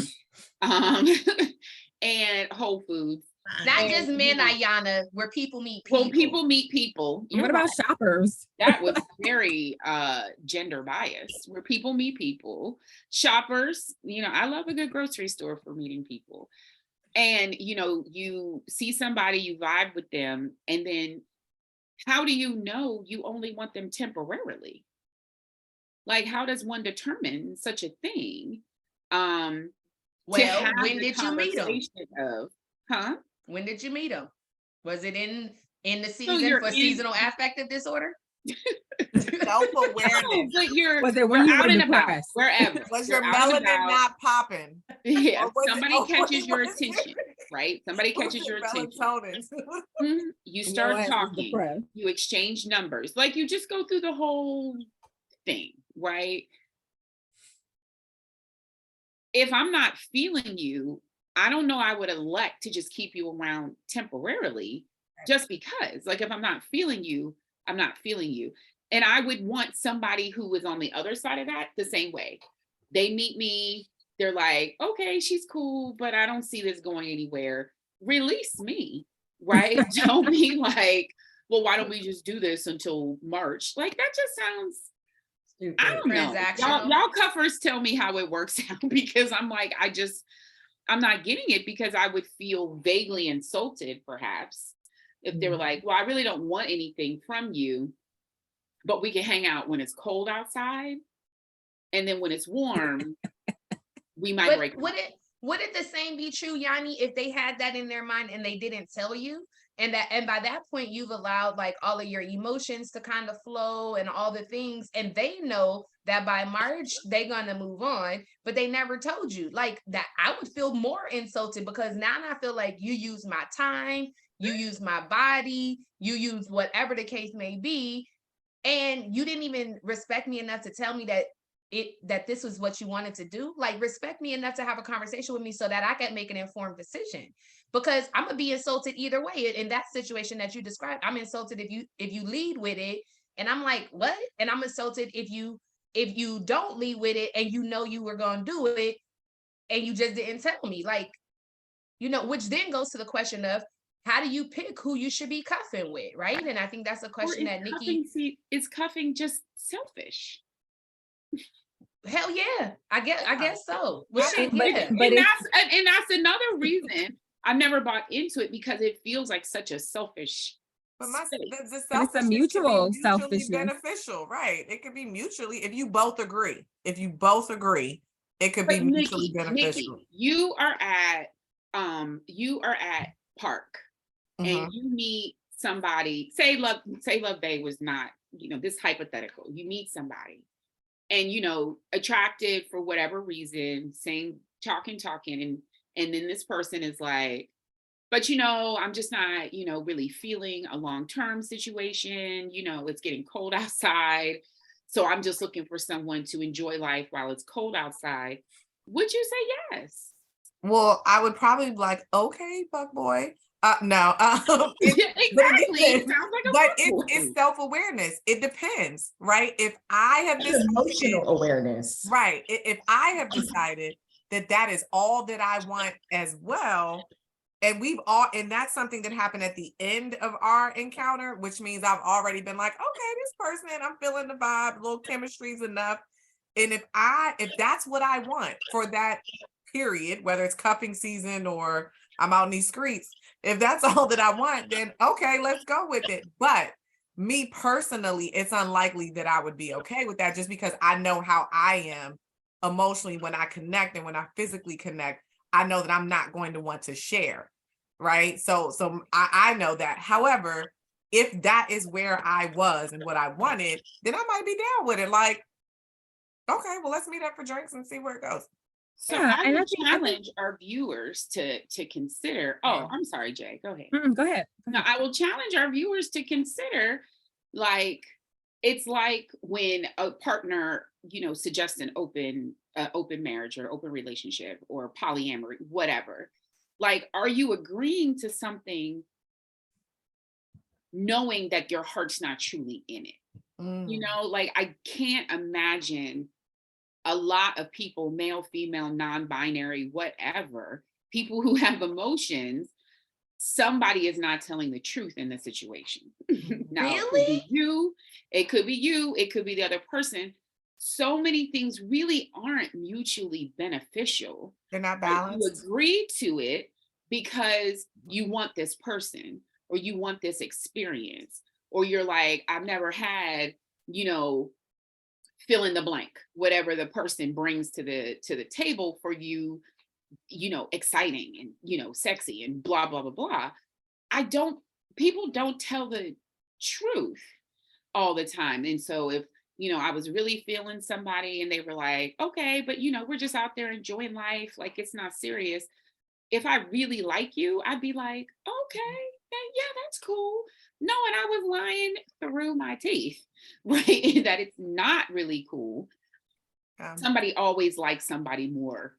and Whole Foods. Not just men, Ayana, where people meet people. Well, people meet people. What about shoppers? That was very gender biased, where people meet people. Shoppers, I love a good grocery store for meeting people. And, you see somebody, you vibe with them, and then how do you know you only want them temporarily? Like, how does one determine such a thing? To Well, have when the did you meet him? conversation of, huh? When did you meet him? Was it in the So season for seasonal affective disorder? Self-awareness. No, but you're Was it when you out were and about, depressed? wherever. Was You're your out and melanin about. not popping? Yeah, Or was it- somebody or catches your was it- attention, right? Somebody was catches it your attention. melatonin? Mhm. You Your start ass was talking, depressed. you exchange numbers, like you just go through the whole thing, right? If I'm not feeling you, I don't know, I would elect to just keep you around temporarily just because. Like, if I'm not feeling you, I'm not feeling you. And I would want somebody who is on the other side of that the same way. They meet me, they're like, okay, she's cool, but I don't see this going anywhere. Release me, right? Don't be like, well, why don't we just do this until March? Like, that just sounds, I don't know. Transactional. Y'all cuffers tell me how it works out, because I'm like, I'm not getting it, because I would feel vaguely insulted, perhaps, if they were like, well, I really don't want anything from you, but we can hang out when it's cold outside. And then when it's warm, we might break But would it the same be true, Yanni, if they had that in their mind and they didn't tell you? And by that point, you've allowed like all of your emotions to kind of flow and all the things, and they know that by March they're gonna move on, but they never told you. Like that, I would feel more insulted, because now I feel like you use my time, you use my body, you use whatever the case may be, and you didn't even respect me enough to tell me that this was what you wanted to do. Like, respect me enough to have a conversation with me so that I can make an informed decision, because I'm gonna be insulted either way. In that situation that you described, I'm insulted if you lead with it and I'm like, what? And I'm insulted if you don't lead with it and you know you were gonna do it and you just didn't tell me. Like, which then goes to the question of, how do you pick who you should be cuffing with, right? And I think that's a Or question that Nikki. is cuffing just selfish? Hell yeah, I guess so. Well, I shit, mean, yeah. And that's another reason I've never bought into it, because it feels like such a selfish But space. the But it's a selfishness can be mutual mutually selfishness. beneficial, right? It could be mutually, if you both agree. If you both agree, it could be But mutually beneficial. Nikki, you are at Park, and Mhm. you meet somebody, say Love Day was not, this hypothetical. You meet somebody and, attracted for whatever reason, saying, talking, and then this person is like, but I'm just not, really feeling a long-term situation. It's getting cold outside, so I'm just looking for someone to enjoy life while it's cold outside. Would you say yes? Well, I would probably be like, okay, buck boy. No, Exactly. It sounds like a but fuckboy. it's self-awareness. It depends, right? If I have decided, Emotional awareness. right, if I have decided that is all that I want as well, and that's something that happened at the end of our encounter, which means I've already been like, okay, this person, I'm feeling the vibe, a little chemistry is enough. And if that's what I want for that period, whether it's cuffing season or I'm out in these streets, if that's all that I want, then okay, let's go with it. But me personally, it's unlikely that I would be okay with that, just because I know how I am emotionally when I connect, and when I physically connect, I know that I'm not going to want to share. Right. So I know that. However, if that is where I was and what I wanted, then I might be down with it. Like, okay, well, let's meet up for drinks and see where it goes. So Yeah, I and I would think- challenge our viewers to consider. Oh, I'm sorry, Jay. Go ahead. Go ahead. No, I will challenge our viewers to consider, like, it's like when a partner, suggests an open marriage or open relationship or polyamory, whatever. Like, are you agreeing to something knowing that your heart's not truly in it? Like, I can't imagine a lot of people, male, female, non-binary, whatever, people who have emotions, somebody is not telling the truth in the situation. Now, Really? it could be you, it could be the other person. So many things really aren't mutually beneficial. They're not You balanced. agree to it because you want this person or you want this experience, or you're like, I've never had, fill in the blank, whatever the person brings to the table for you, exciting and, sexy and blah, blah, blah, blah. People don't tell the truth all the time. And so if, I was really feeling somebody and they were like, okay, but we're just out there enjoying life. Like, it's not serious. If I really like you, I'd be like, okay, yeah, that's cool. No, and I was lying through my teeth, right? That it's not really cool. Somebody always likes somebody more.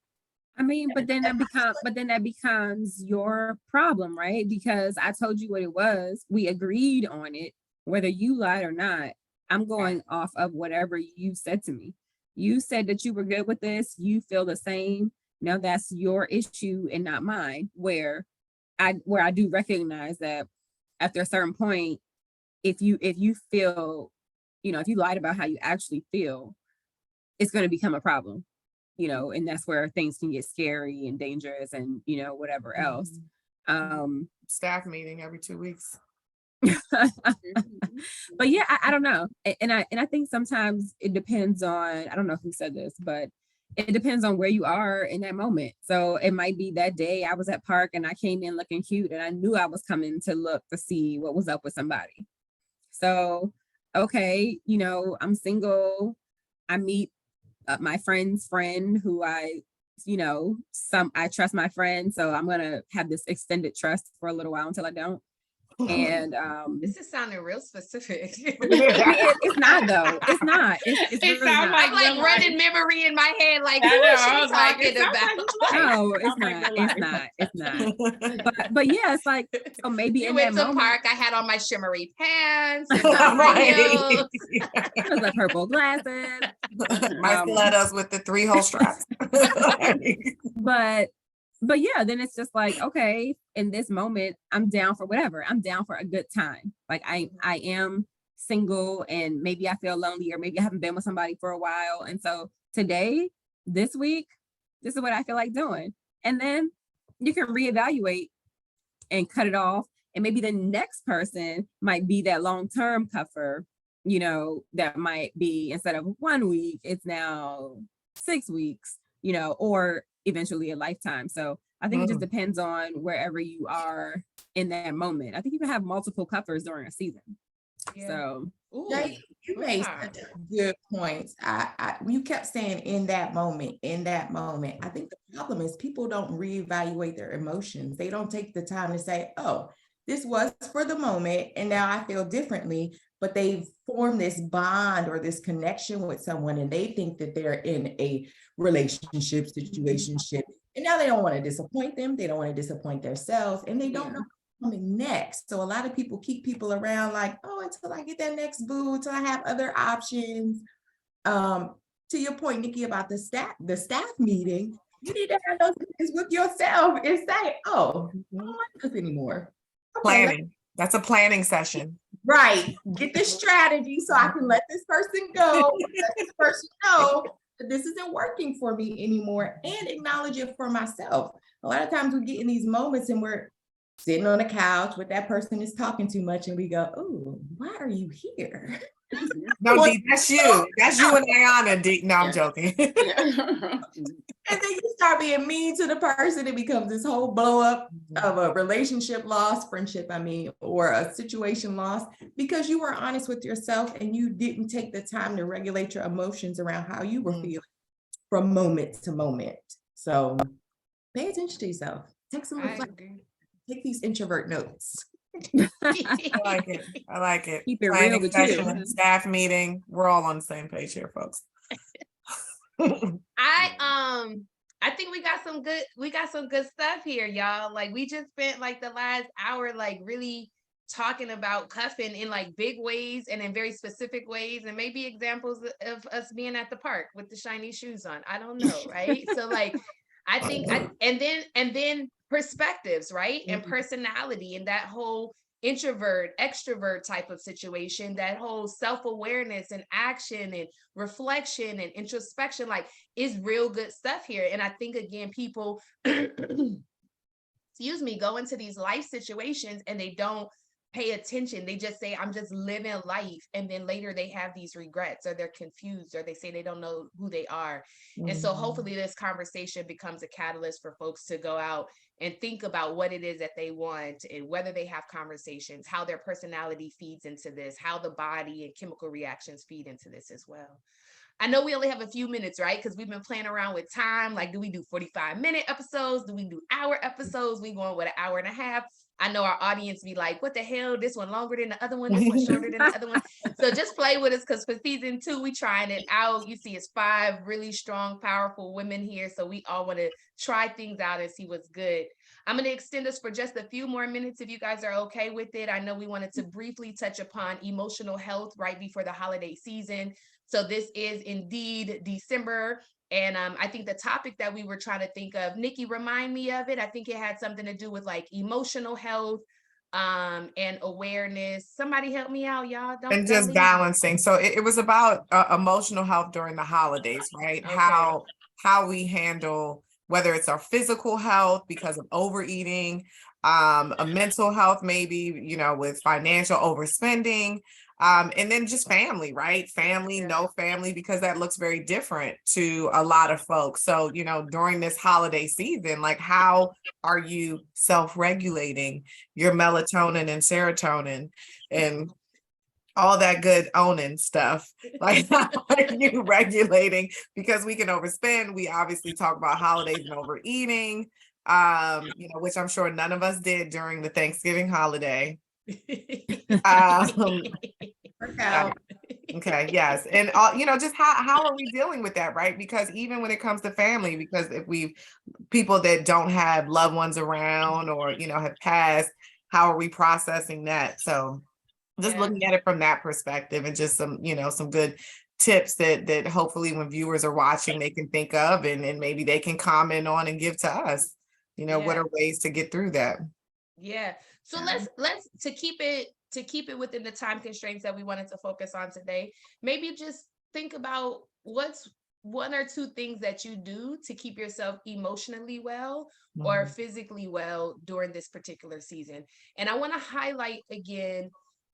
I mean, but then that becomes your problem, right? Because I told you what it was. We agreed on it, whether you lied or not. I'm going off of whatever you said to me. You said that you were good with this. You feel the same. Now that's your issue and not mine. Where I do recognize that after a certain point, if you feel, if you lied about how you actually feel, it's going to become a problem. And that's where things can get scary and dangerous and, whatever else. Staff meeting every 2 weeks. But yeah, I don't know. And I think sometimes it depends on, I don't know who said this, but it depends on where you are in that moment. So it might be that day I was at park and I came in looking cute and I knew I was coming to look to see what was up with somebody. So, okay, I'm single. I meet my friend's friend who I trust my friend. So I'm going to have this extended trust for a little while until I don't. And this is sounding real specific. It's not though. It's not. It's really not. I'm like running memory in my head, like who is she talking about? No, it's not. But yeah, it's like, so maybe you in went that to moment, park. I had on my shimmery pants, and Right. the purple glasses, my stilettos with the 3-hole straps. But yeah, then it's just like, okay, in this moment, I'm down for whatever. I'm down for a good time. Like I am single and maybe I feel lonely or maybe I haven't been with somebody for a while. And so today, this week, this is what I feel like doing. And then you can reevaluate and cut it off. And maybe the next person might be that long-term cuffer, that might be, instead of 1 week, it's now 6 weeks, or eventually a lifetime. So I think it just depends on wherever you are in that moment. I think you can have multiple cuffers during a season. Yeah. So Jay, you made such good points. You kept saying in that moment. I think the problem is people don't reevaluate their emotions. They don't take the time to say, oh, this was for the moment and now I feel differently, but they've formed this bond or this connection with someone and they think that they're in a relationship, situationship, and now they don't want to disappoint them. They don't want to disappoint themselves and they don't know what's coming next. So a lot of people keep people around like, oh, until I get that next boo, until I have other options. To your point, Nikki, about the staff meeting, you need to have those meetings with yourself and say, oh, I don't like this anymore. Planning. That's a planning session. Right. Get the strategy so I can let this person go, let this person know that this isn't working for me anymore, and acknowledge it for myself. A lot of times we get in these moments and we're sitting on the couch with that person is talking too much and we go, oh, why are you here? No, Dee, that's you. That's you and Ayana, Dee. No, I'm joking. And then you start being mean to the person. It becomes this whole blow up of a relationship loss, friendship, or a situation loss, because you were honest with yourself and you didn't take the time to regulate your emotions around how you were feeling from moment to moment. So pay attention to yourself. Take some reflection. Take these introvert notes. I like it. Keep it real with you. Staff meeting. We're all on the same page here, folks. I think we got some good stuff here, y'all. Like we just spent like the last hour like really talking about cuffing in like big ways and in very specific ways, and maybe examples of us being at the park with the shiny shoes on. I don't know, right? So like I think and then perspectives, right? And personality and that whole introvert, extrovert type of situation, that whole self-awareness and action and reflection and introspection, like is real good stuff here. And I think again, people, excuse me, go into these life situations and they don't pay attention. They just say, I'm just living life. And then later they have these regrets, or they're confused, or they say they don't know who they are. And so hopefully this conversation becomes a catalyst for folks to go out and think about what it is that they want, and whether they have conversations, how their personality feeds into this, how the body and chemical reactions feed into this as well. I know we only have a few minutes, right? Because we've been playing around with time. Like, do we do 45-minute episodes? Do we do hour episodes? We going with an hour and a half? I know our audience be like, what the hell? This one longer than the other one. This one shorter than the other one. So just play with us, because for season 2, we trying it out. You see, it's 5 really strong, powerful women here. So we all want to try things out and see what's good. I'm going to extend us for just a few more minutes if you guys are okay with it. I know we wanted to briefly touch upon emotional health right before the holiday season. So this is indeed December. And I think the topic that we were trying to think of, Nikki, remind me of it. I think it had something to do with like emotional health and awareness. Somebody help me out, y'all. And just balancing. So it was about emotional health during the holidays, right? Okay. How we handle, whether it's our physical health because of overeating, a mental health, maybe, you know, with financial overspending, and then just family, right? Family, no family, because that looks very different to a lot of folks. So, you know, during this holiday season, like, how are you self-regulating your melatonin and serotonin and all that good owning stuff? Like, how are you regulating? Because we can overspend. We obviously talk about holidays and overeating, you know, which I'm sure none of us did during the Thanksgiving holiday. Okay, yes. And you know, just how are we dealing with that, right? Because even when it comes to family, because if people that don't have loved ones around, or, you know, have passed, how are we processing that? So just looking at it from that perspective, and just some, you know, some good tips that hopefully when viewers are watching, they can think of, and maybe they can comment on and give to us, you know, what are ways to get through that? Yeah. So let's to keep it within the time constraints that we wanted to focus on today, maybe just think about what's 1 or 2 things that you do to keep yourself emotionally well or physically well during this particular season. And I want to highlight again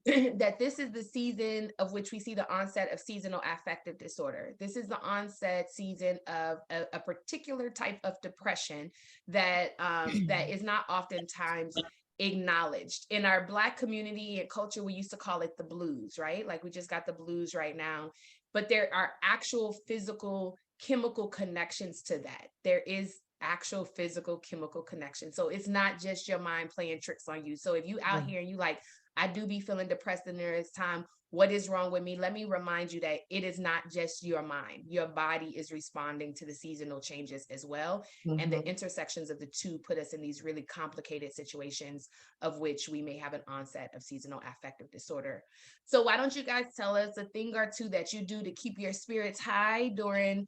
that this is the season of which we see the onset of seasonal affective disorder. This is the onset season of a particular type of depression that that is not oftentimes acknowledged. In our Black community and culture, we used to call it the blues, right? Like, we just got the blues right now, but there are actual physical chemical connections to that. There is actual physical chemical connection. So it's not just your mind playing tricks on you. So if you out here and you like, I do be feeling depressed and there is time, what is wrong with me? Let me remind you that it is not just your mind. Your body is responding to the seasonal changes as well. And the intersections of the two put us in these really complicated situations, of which we may have an onset of seasonal affective disorder. So why don't you guys tell us a thing or 2 that you do to keep your spirits high during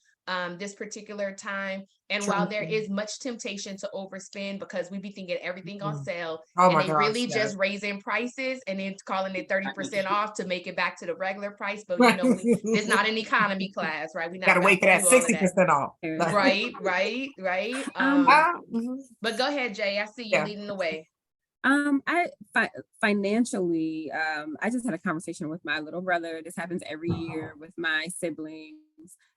this particular time? And while there is much temptation to overspend, because we be thinking everything on sale, and they really just raising prices and then calling it 30% off to make it back to the regular price. But you know, it's not an economy class, right? We gotta wait for that 60% off. Right. But go ahead, Jay. I see you leading the way. Financially, I just had a conversation with my little brother. This happens every year with my siblings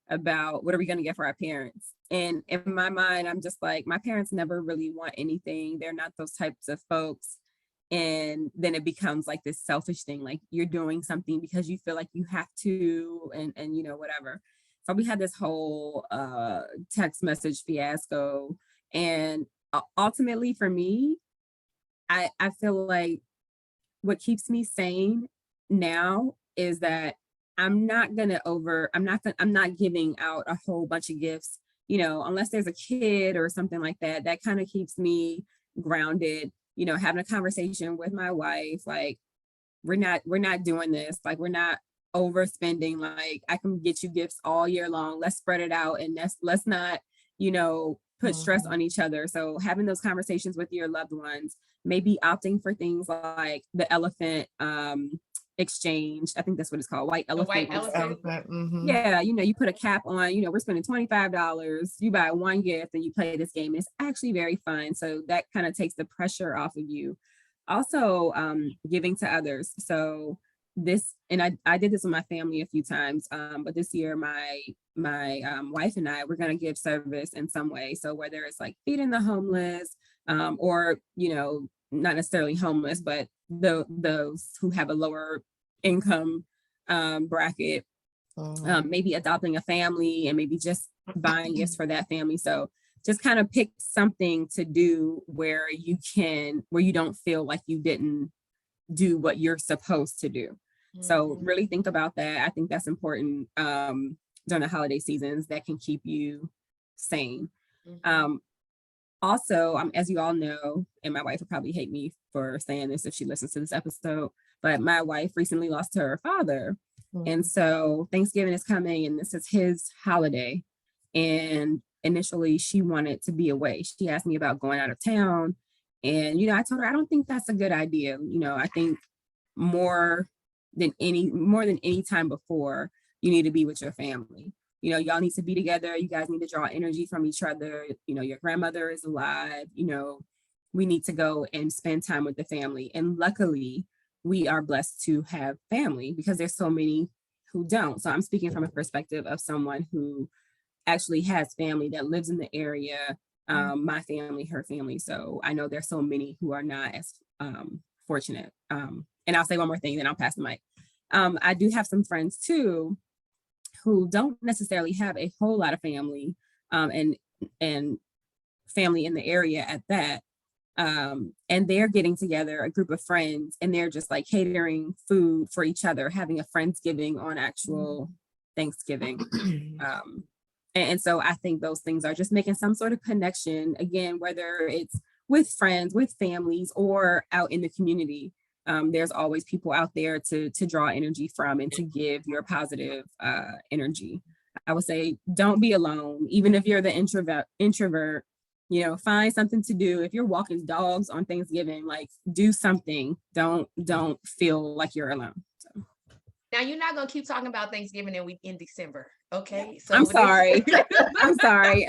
about what are we going to get for our parents. And in my mind, I'm just like, my parents never really want anything. They're not those types of folks. And then it becomes like this selfish thing, like you're doing something because you feel like you have to, and you know, whatever. So we had this whole text message fiasco. And ultimately for me, I feel like what keeps me sane now is that I'm not giving out a whole bunch of gifts, you know, unless there's a kid or something like that. That kind of keeps me grounded, you know, having a conversation with my wife, like, we're not doing this, like, we're not overspending, like, I can get you gifts all year long. Let's spread it out, and let's not, you know, put stress on each other. So having those conversations with your loved ones, maybe opting for things like the elephant exchange. I think that's what it's called. White elephant. Yeah, you know, you put a cap on, you know, we're spending $25. You buy one gift and you play this game. It's actually very fun. So that kind of takes the pressure off of you. Also, giving to others. So this, and I did this with my family a few times, but this year my wife and I, we're going to give service in some way. So whether it's like feeding the homeless, or, you know, not necessarily homeless, but those who have a lower income bracket, maybe adopting a family, and maybe just buying gifts for that family. So just kind of pick something to do where you don't feel like you didn't do what you're supposed to do. So really think about that. I think that's important during the holiday seasons, that can keep you sane. Also, as you all know, and my wife would probably hate me for saying this if she listens to this episode, but my wife recently lost her father. And so Thanksgiving is coming, and this is his holiday. And initially she wanted to be away. She asked me about going out of town. And, you know, I told her, I don't think that's a good idea. You know, I think more than any time before, you need to be with your family. You know, y'all need to be together. You guys need to draw energy from each other. You know, your grandmother is alive. You know, we need to go and spend time with the family. And luckily, we are blessed to have family, because there's so many who don't. So I'm speaking from a perspective of someone who actually has family that lives in the area, my family, her family. So I know there's so many who are not as fortunate. And I'll say one more thing, then I'll pass the mic. I do have some friends too who don't necessarily have a whole lot of family, and family in the area at that. And they're getting together, a group of friends, and they're just like catering food for each other, having a Friendsgiving on actual Thanksgiving. And so I think those things are just making some sort of connection, again, whether it's with friends, with families, or out in the community. There's always people out there to draw energy from and to give your positive energy. I would say, don't be alone, even if you're the introvert, you know, find something to do. If you're walking dogs on Thanksgiving, like, do something. Don't feel like you're alone. So. Now, you're not gonna keep talking about Thanksgiving in December, okay? So I'm sorry. I'm sorry.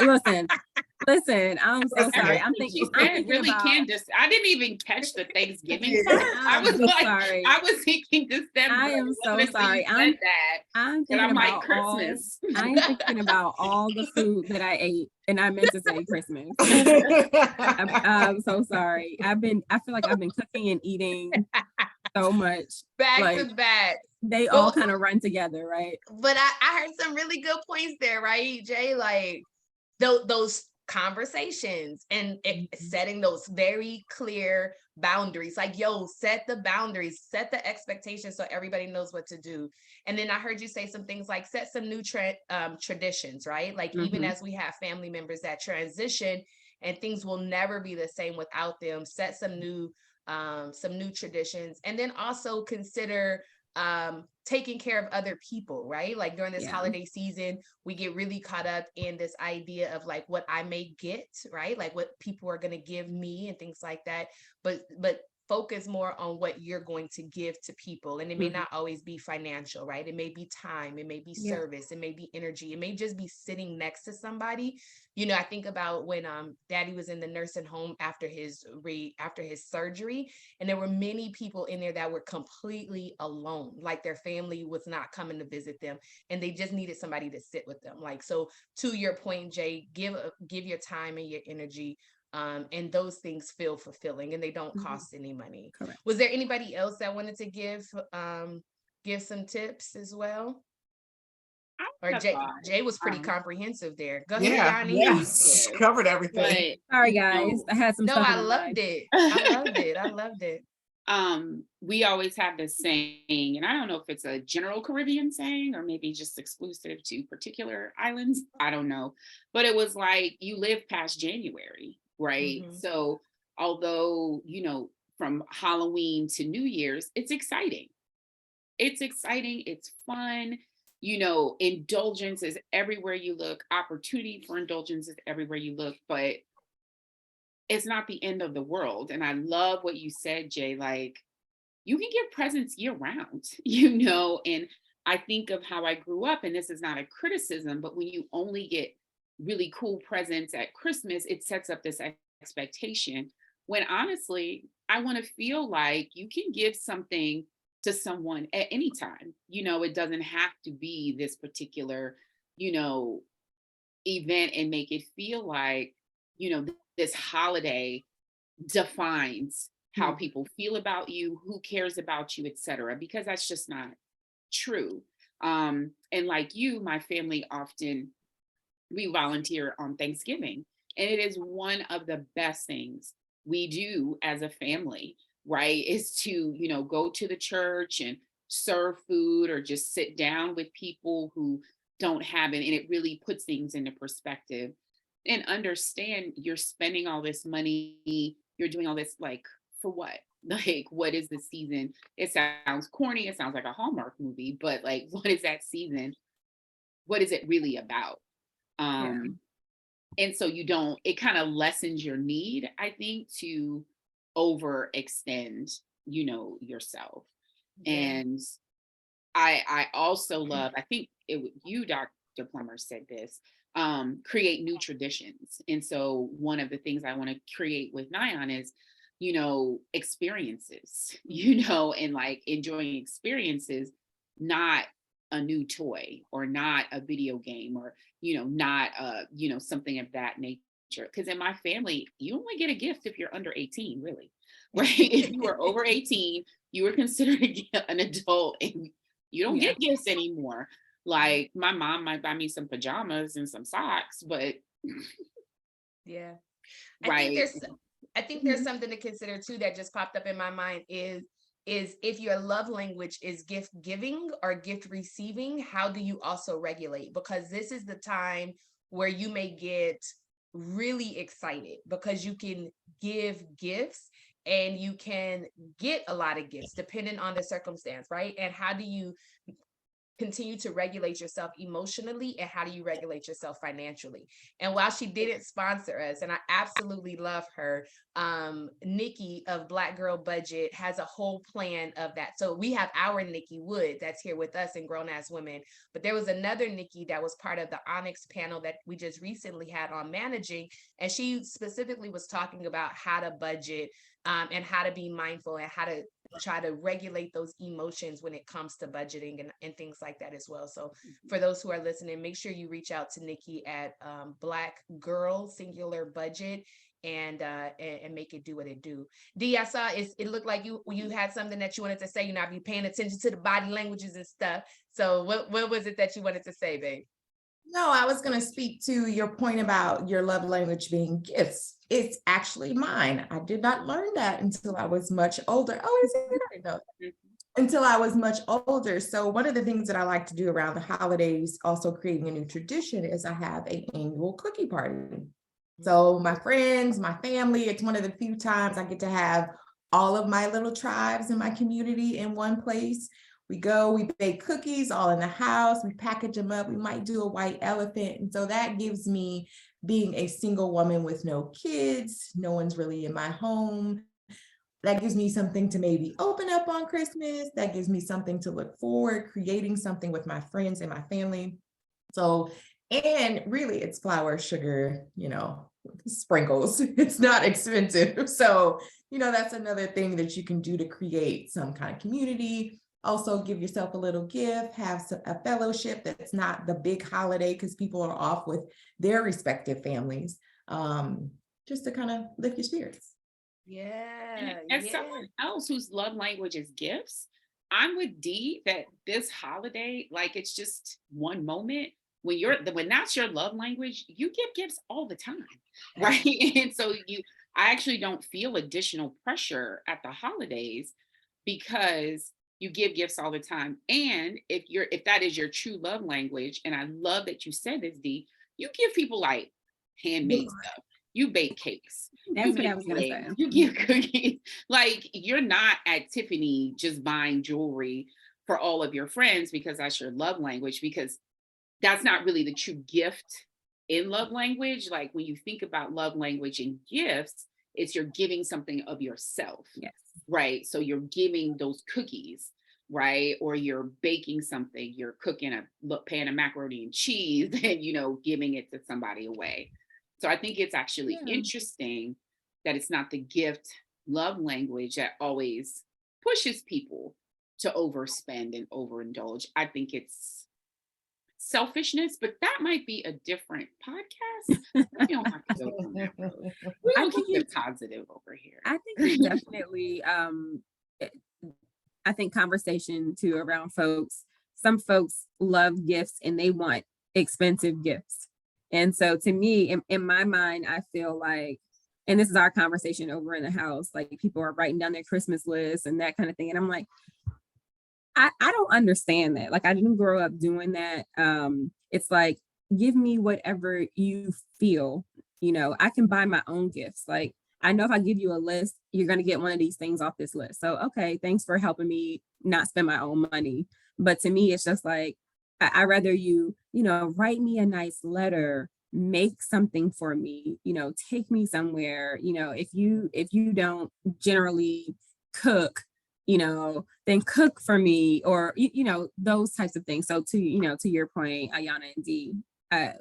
Listen, I'm so sorry. I'm thinking really about, I didn't even catch the Thanksgiving part. I was like, sorry. I was thinking December. I am so sorry. I'm thinking about Christmas. I'm thinking about all the food that I ate, and I meant to say Christmas. I'm so sorry. I feel like I've been cooking and eating so much. Back to back. They all kind of run together, right? But I heard some really good points there, right, Jay? Like those conversations and setting those very clear boundaries. Like, yo, set the boundaries, set the expectations so everybody knows what to do. And then I heard you say some things like set some new traditions, right? Like, even as we have family members that transition and things will never be the same without them, set some new traditions. And then also consider taking care of other people, right? Like during this holiday season, we get really caught up in this idea of like what I may get, right? Like what people are going to give me and things like that. But focus more on what you're going to give to people. And it may not always be financial, right? It may be time, it may be service, it may be energy, it may just be sitting next to somebody. You know, I think about when Daddy was in the nursing home after his surgery, and there were many people in there that were completely alone, like their family was not coming to visit them, and they just needed somebody to sit with them. Like, so to your point, Jay, give your time and your energy. And those things feel fulfilling, and they don't cost any money. Correct. Was there anybody else that wanted to give some tips as well? Or Jay was pretty comprehensive there. Go ahead, Yanni. Yes, covered everything. But, sorry, guys. I had some. No, I loved it. I loved it. We always have this saying, and I don't know if it's a general Caribbean saying or maybe just exclusive to particular islands. I don't know, but it was like, you live past January, right? So although, you know, from Halloween to New Year's, it's exciting. It's fun. You know, indulgence is everywhere you look. Opportunity for indulgence is everywhere you look, but it's not the end of the world. And I love what you said, Jay, like, you can give presents year round, you know, and I think of how I grew up, and this is not a criticism, but when you only get really cool presents at Christmas, it sets up this expectation when honestly, I want to feel like you can give something to someone at any time. It doesn't have to be this particular, you know, event, and make it feel like, this holiday defines how Mm. people feel about you, who cares about you, etc. Because that's just not true. And like you, my family often, we volunteer on Thanksgiving, and it is one of the best things we do as a family, right? Is to, go to the church and serve food, or just sit down with people who don't have it. And it really puts things into perspective, and understand you're spending all this money, you're doing all this, like, for what? Like, what is the season? It sounds corny, it sounds like a Hallmark movie, but like, what is that season? What is it really about? Yeah. And so it kind of lessens your need, I think, to overextend, yourself. Yeah. And I also love, I think you, Dr. Plummer, said this, create new traditions. And so one of the things I want to create with Nyan is, experiences, and like enjoying experiences, not a new toy, or not a video game, or, not something of that nature. Because in my family, you only get a gift if you're under 18, really. Right? If you were over 18, you were considered an adult, and you don't Yeah. get gifts anymore. Like, my mom might buy me some pajamas and some socks, but Yeah. right. I think there's something to consider too that just popped up in my mind is if your love language is gift giving or gift receiving, how do you also regulate? Because this is the time where you may get really excited because you can give gifts and you can get a lot of gifts depending on the circumstance, right? And how do you continue to regulate yourself emotionally, and how do you regulate yourself financially? And while she didn't sponsor us, and I absolutely love her, Nikki of Black Girl Budget has a whole plan of that. So we have our Nikki Wood that's here with us in Grown Ass Women, but there was another Nikki that was part of the Onyx panel that we just recently had on managing, and she specifically was talking about how to budget, and how to be mindful, and how to try to regulate those emotions when it comes to budgeting and things like that as well. So for those who are listening, make sure you reach out to Nikki at Black Girl Singular Budget, and make it do what it do. D, I saw it looked like you had something that you wanted to say. I'd be paying attention to the body languages and stuff. So what was it that you wanted to say, babe? No, I was going to speak to your point about your love language being gifts. It's actually mine. I did not learn that until I was much older. Oh, is it? I didn't know. Until I was much older. So one of the things that I like to do around the holidays, also creating a new tradition, is I have an annual cookie party. So my friends, my family, it's one of the few times I get to have all of my little tribes in my community in one place. We go, we bake cookies all in the house, we package them up, we might do a white elephant. And so that gives me, being a single woman with no kids, no one's really in my home, that gives me something to maybe open up on Christmas. That gives me something to look forward, creating something with my friends and my family. So, and really it's flour, sugar, sprinkles. It's not expensive. So, that's another thing that you can do to create some kind of community. Also give yourself a little gift, have a fellowship that's not the big holiday because people are off with their respective families, just to kind of lift your spirits. Yeah. And as someone else whose love language is gifts, I'm with Dee that this holiday, like, it's just one moment. When that's your love language, you give gifts all the time, right? And so I actually don't feel additional pressure at the holidays because you give gifts all the time. And if that is your true love language, and I love that you said this, Dee, you give people like handmade stuff. You bake cakes. That's what I was gonna say. You give cookies. Like, you're not at Tiffany just buying jewelry for all of your friends because that's your love language, because that's not really the true gift in love language. Like, when you think about love language and gifts, it's you're giving something of yourself. Yes. Right. So you're giving those cookies, right? Or you're baking something, you're cooking a pan of macaroni and cheese and, giving it to somebody away. So I think it's actually interesting that it's not the gift love language that always pushes people to overspend and overindulge. I think it's selfishness, but that might be a different podcast. We don't have to go down that road. We I will think keep it positive over here. I think it's definitely I think conversation too around folks. Some folks love gifts and they want expensive gifts. And so to me, in my mind, I feel like, and this is our conversation over in the house, like people are writing down their Christmas list and that kind of thing. And I'm like, I don't understand that. Like I didn't grow up doing that. It's like, give me whatever you feel, I can buy my own gifts. Like I know if I give you a list, you're going to get one of these things off this list. So, okay, thanks for helping me not spend my own money. But to me, it's just like, I rather you, write me a nice letter, make something for me, take me somewhere, if you don't generally cook, then cook for me, or, those types of things. So to your point, Ayana and Dee, I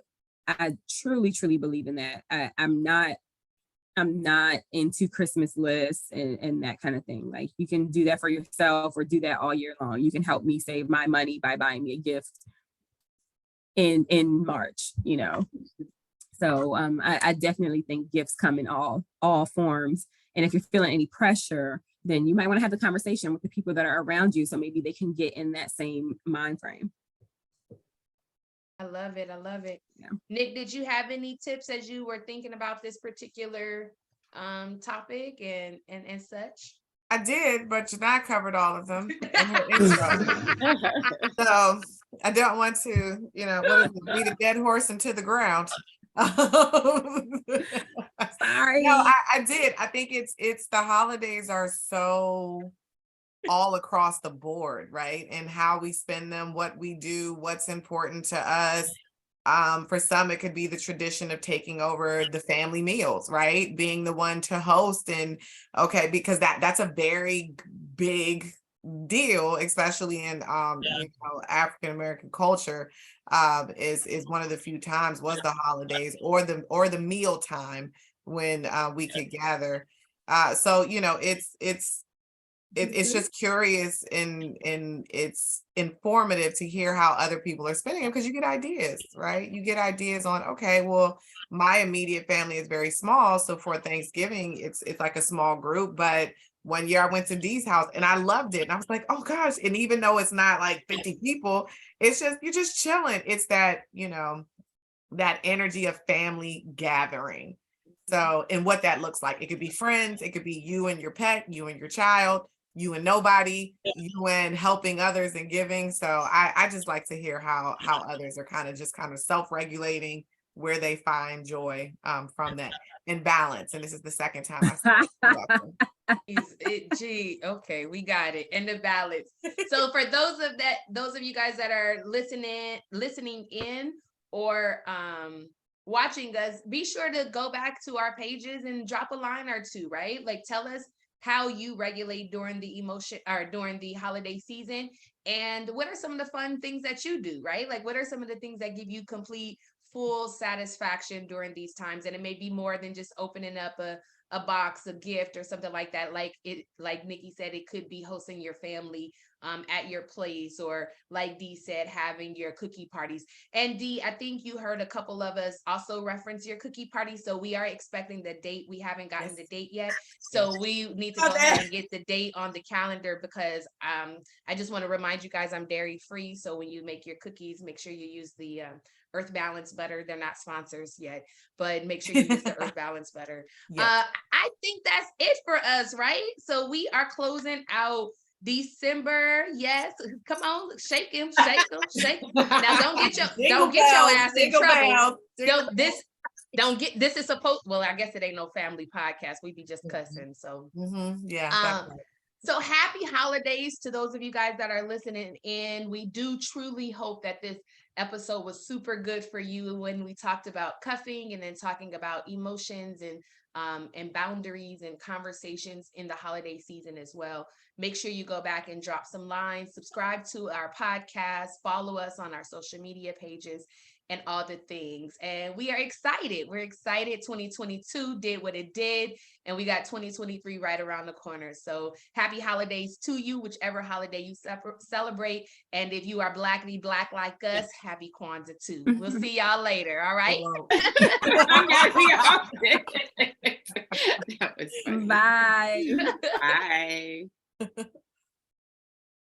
truly, truly believe in that. I'm not into Christmas lists and that kind of thing. Like you can do that for yourself or do that all year long. You can help me save my money by buying me a gift in March, So I definitely think gifts come in all forms. And if you're feeling any pressure, then you might want to have the conversation with the people that are around you. So maybe they can get in that same mind frame. I love it. I love it. Yeah. Nick, did you have any tips as you were thinking about this particular topic and such? I did, but Jonai covered all of them in her intro. So I don't want to, beat a dead horse into the ground. Sorry. No, I did. I think it's the holidays are so all across the board, right? And how we spend them, what we do, what's important to us. For some, it could be the tradition of taking over the family meals, right? Being the one to host, and okay, because that's a very big deal, especially in African American culture. Is one of the few times was the holidays or the meal time when we could gather. So it's just curious and it's informative to hear how other people are spending them, because you get ideas, right? You get ideas on, okay, well, my immediate family is very small, so for Thanksgiving it's like a small group. But one year I went to Dee's house and I loved it, and I was like, oh gosh. And even though it's not like 50 people, it's just, you're just chilling. It's that that energy of family gathering. So, and what that looks like, it could be friends, it could be you and your pet, you and your child, you and nobody, you and helping others and giving. So I just like to hear how others are kind of self-regulating, where they find joy from that, and balance. And this is the second time I said okay, we got it. And the balance. So for those of you guys that are listening in or watching us, be sure to go back to our pages and drop a line or two, right? Like tell us how you regulate during the holiday season, and what are some of the fun things that you do, right? Like what are some of the things that give you complete full satisfaction during these times? And it may be more than just opening up a box, a gift or something like that. Like Nikki said, it could be hosting your family at your place, or like Dee said, having your cookie parties. And Dee, I think you heard a couple of us also reference your cookie party. So we are expecting the date. We haven't gotten the date yet. So we need to go ahead and get the date on the calendar, because I just want to remind you guys, I'm dairy free. So when you make your cookies, make sure you use the Earth Balance butter. They're not sponsors yet, but make sure you use the Earth Balance butter. Yes. I think that's it for us, right? So we are closing out December. Yes, come on, shake him. Now don't get your ass in trouble. This is supposed, well, I guess it ain't no family podcast. We be just cussing. So yeah. So happy holidays to those of you guys that are listening in. We do truly hope that this episode was super good for you, when we talked about cuffing and then talking about emotions and boundaries and conversations in the holiday season as well. Make sure you go back and drop some lines, subscribe to our podcast, follow us on our social media pages, and all the things. And we are excited. We're excited. 2022 did what it did, and we got 2023 right around the corner. So happy holidays to you, whichever holiday you celebrate. And if you are Black like us, happy Kwanzaa too. We'll see y'all later. All right. I'm gonna be off it. That was funny. Bye. Bye.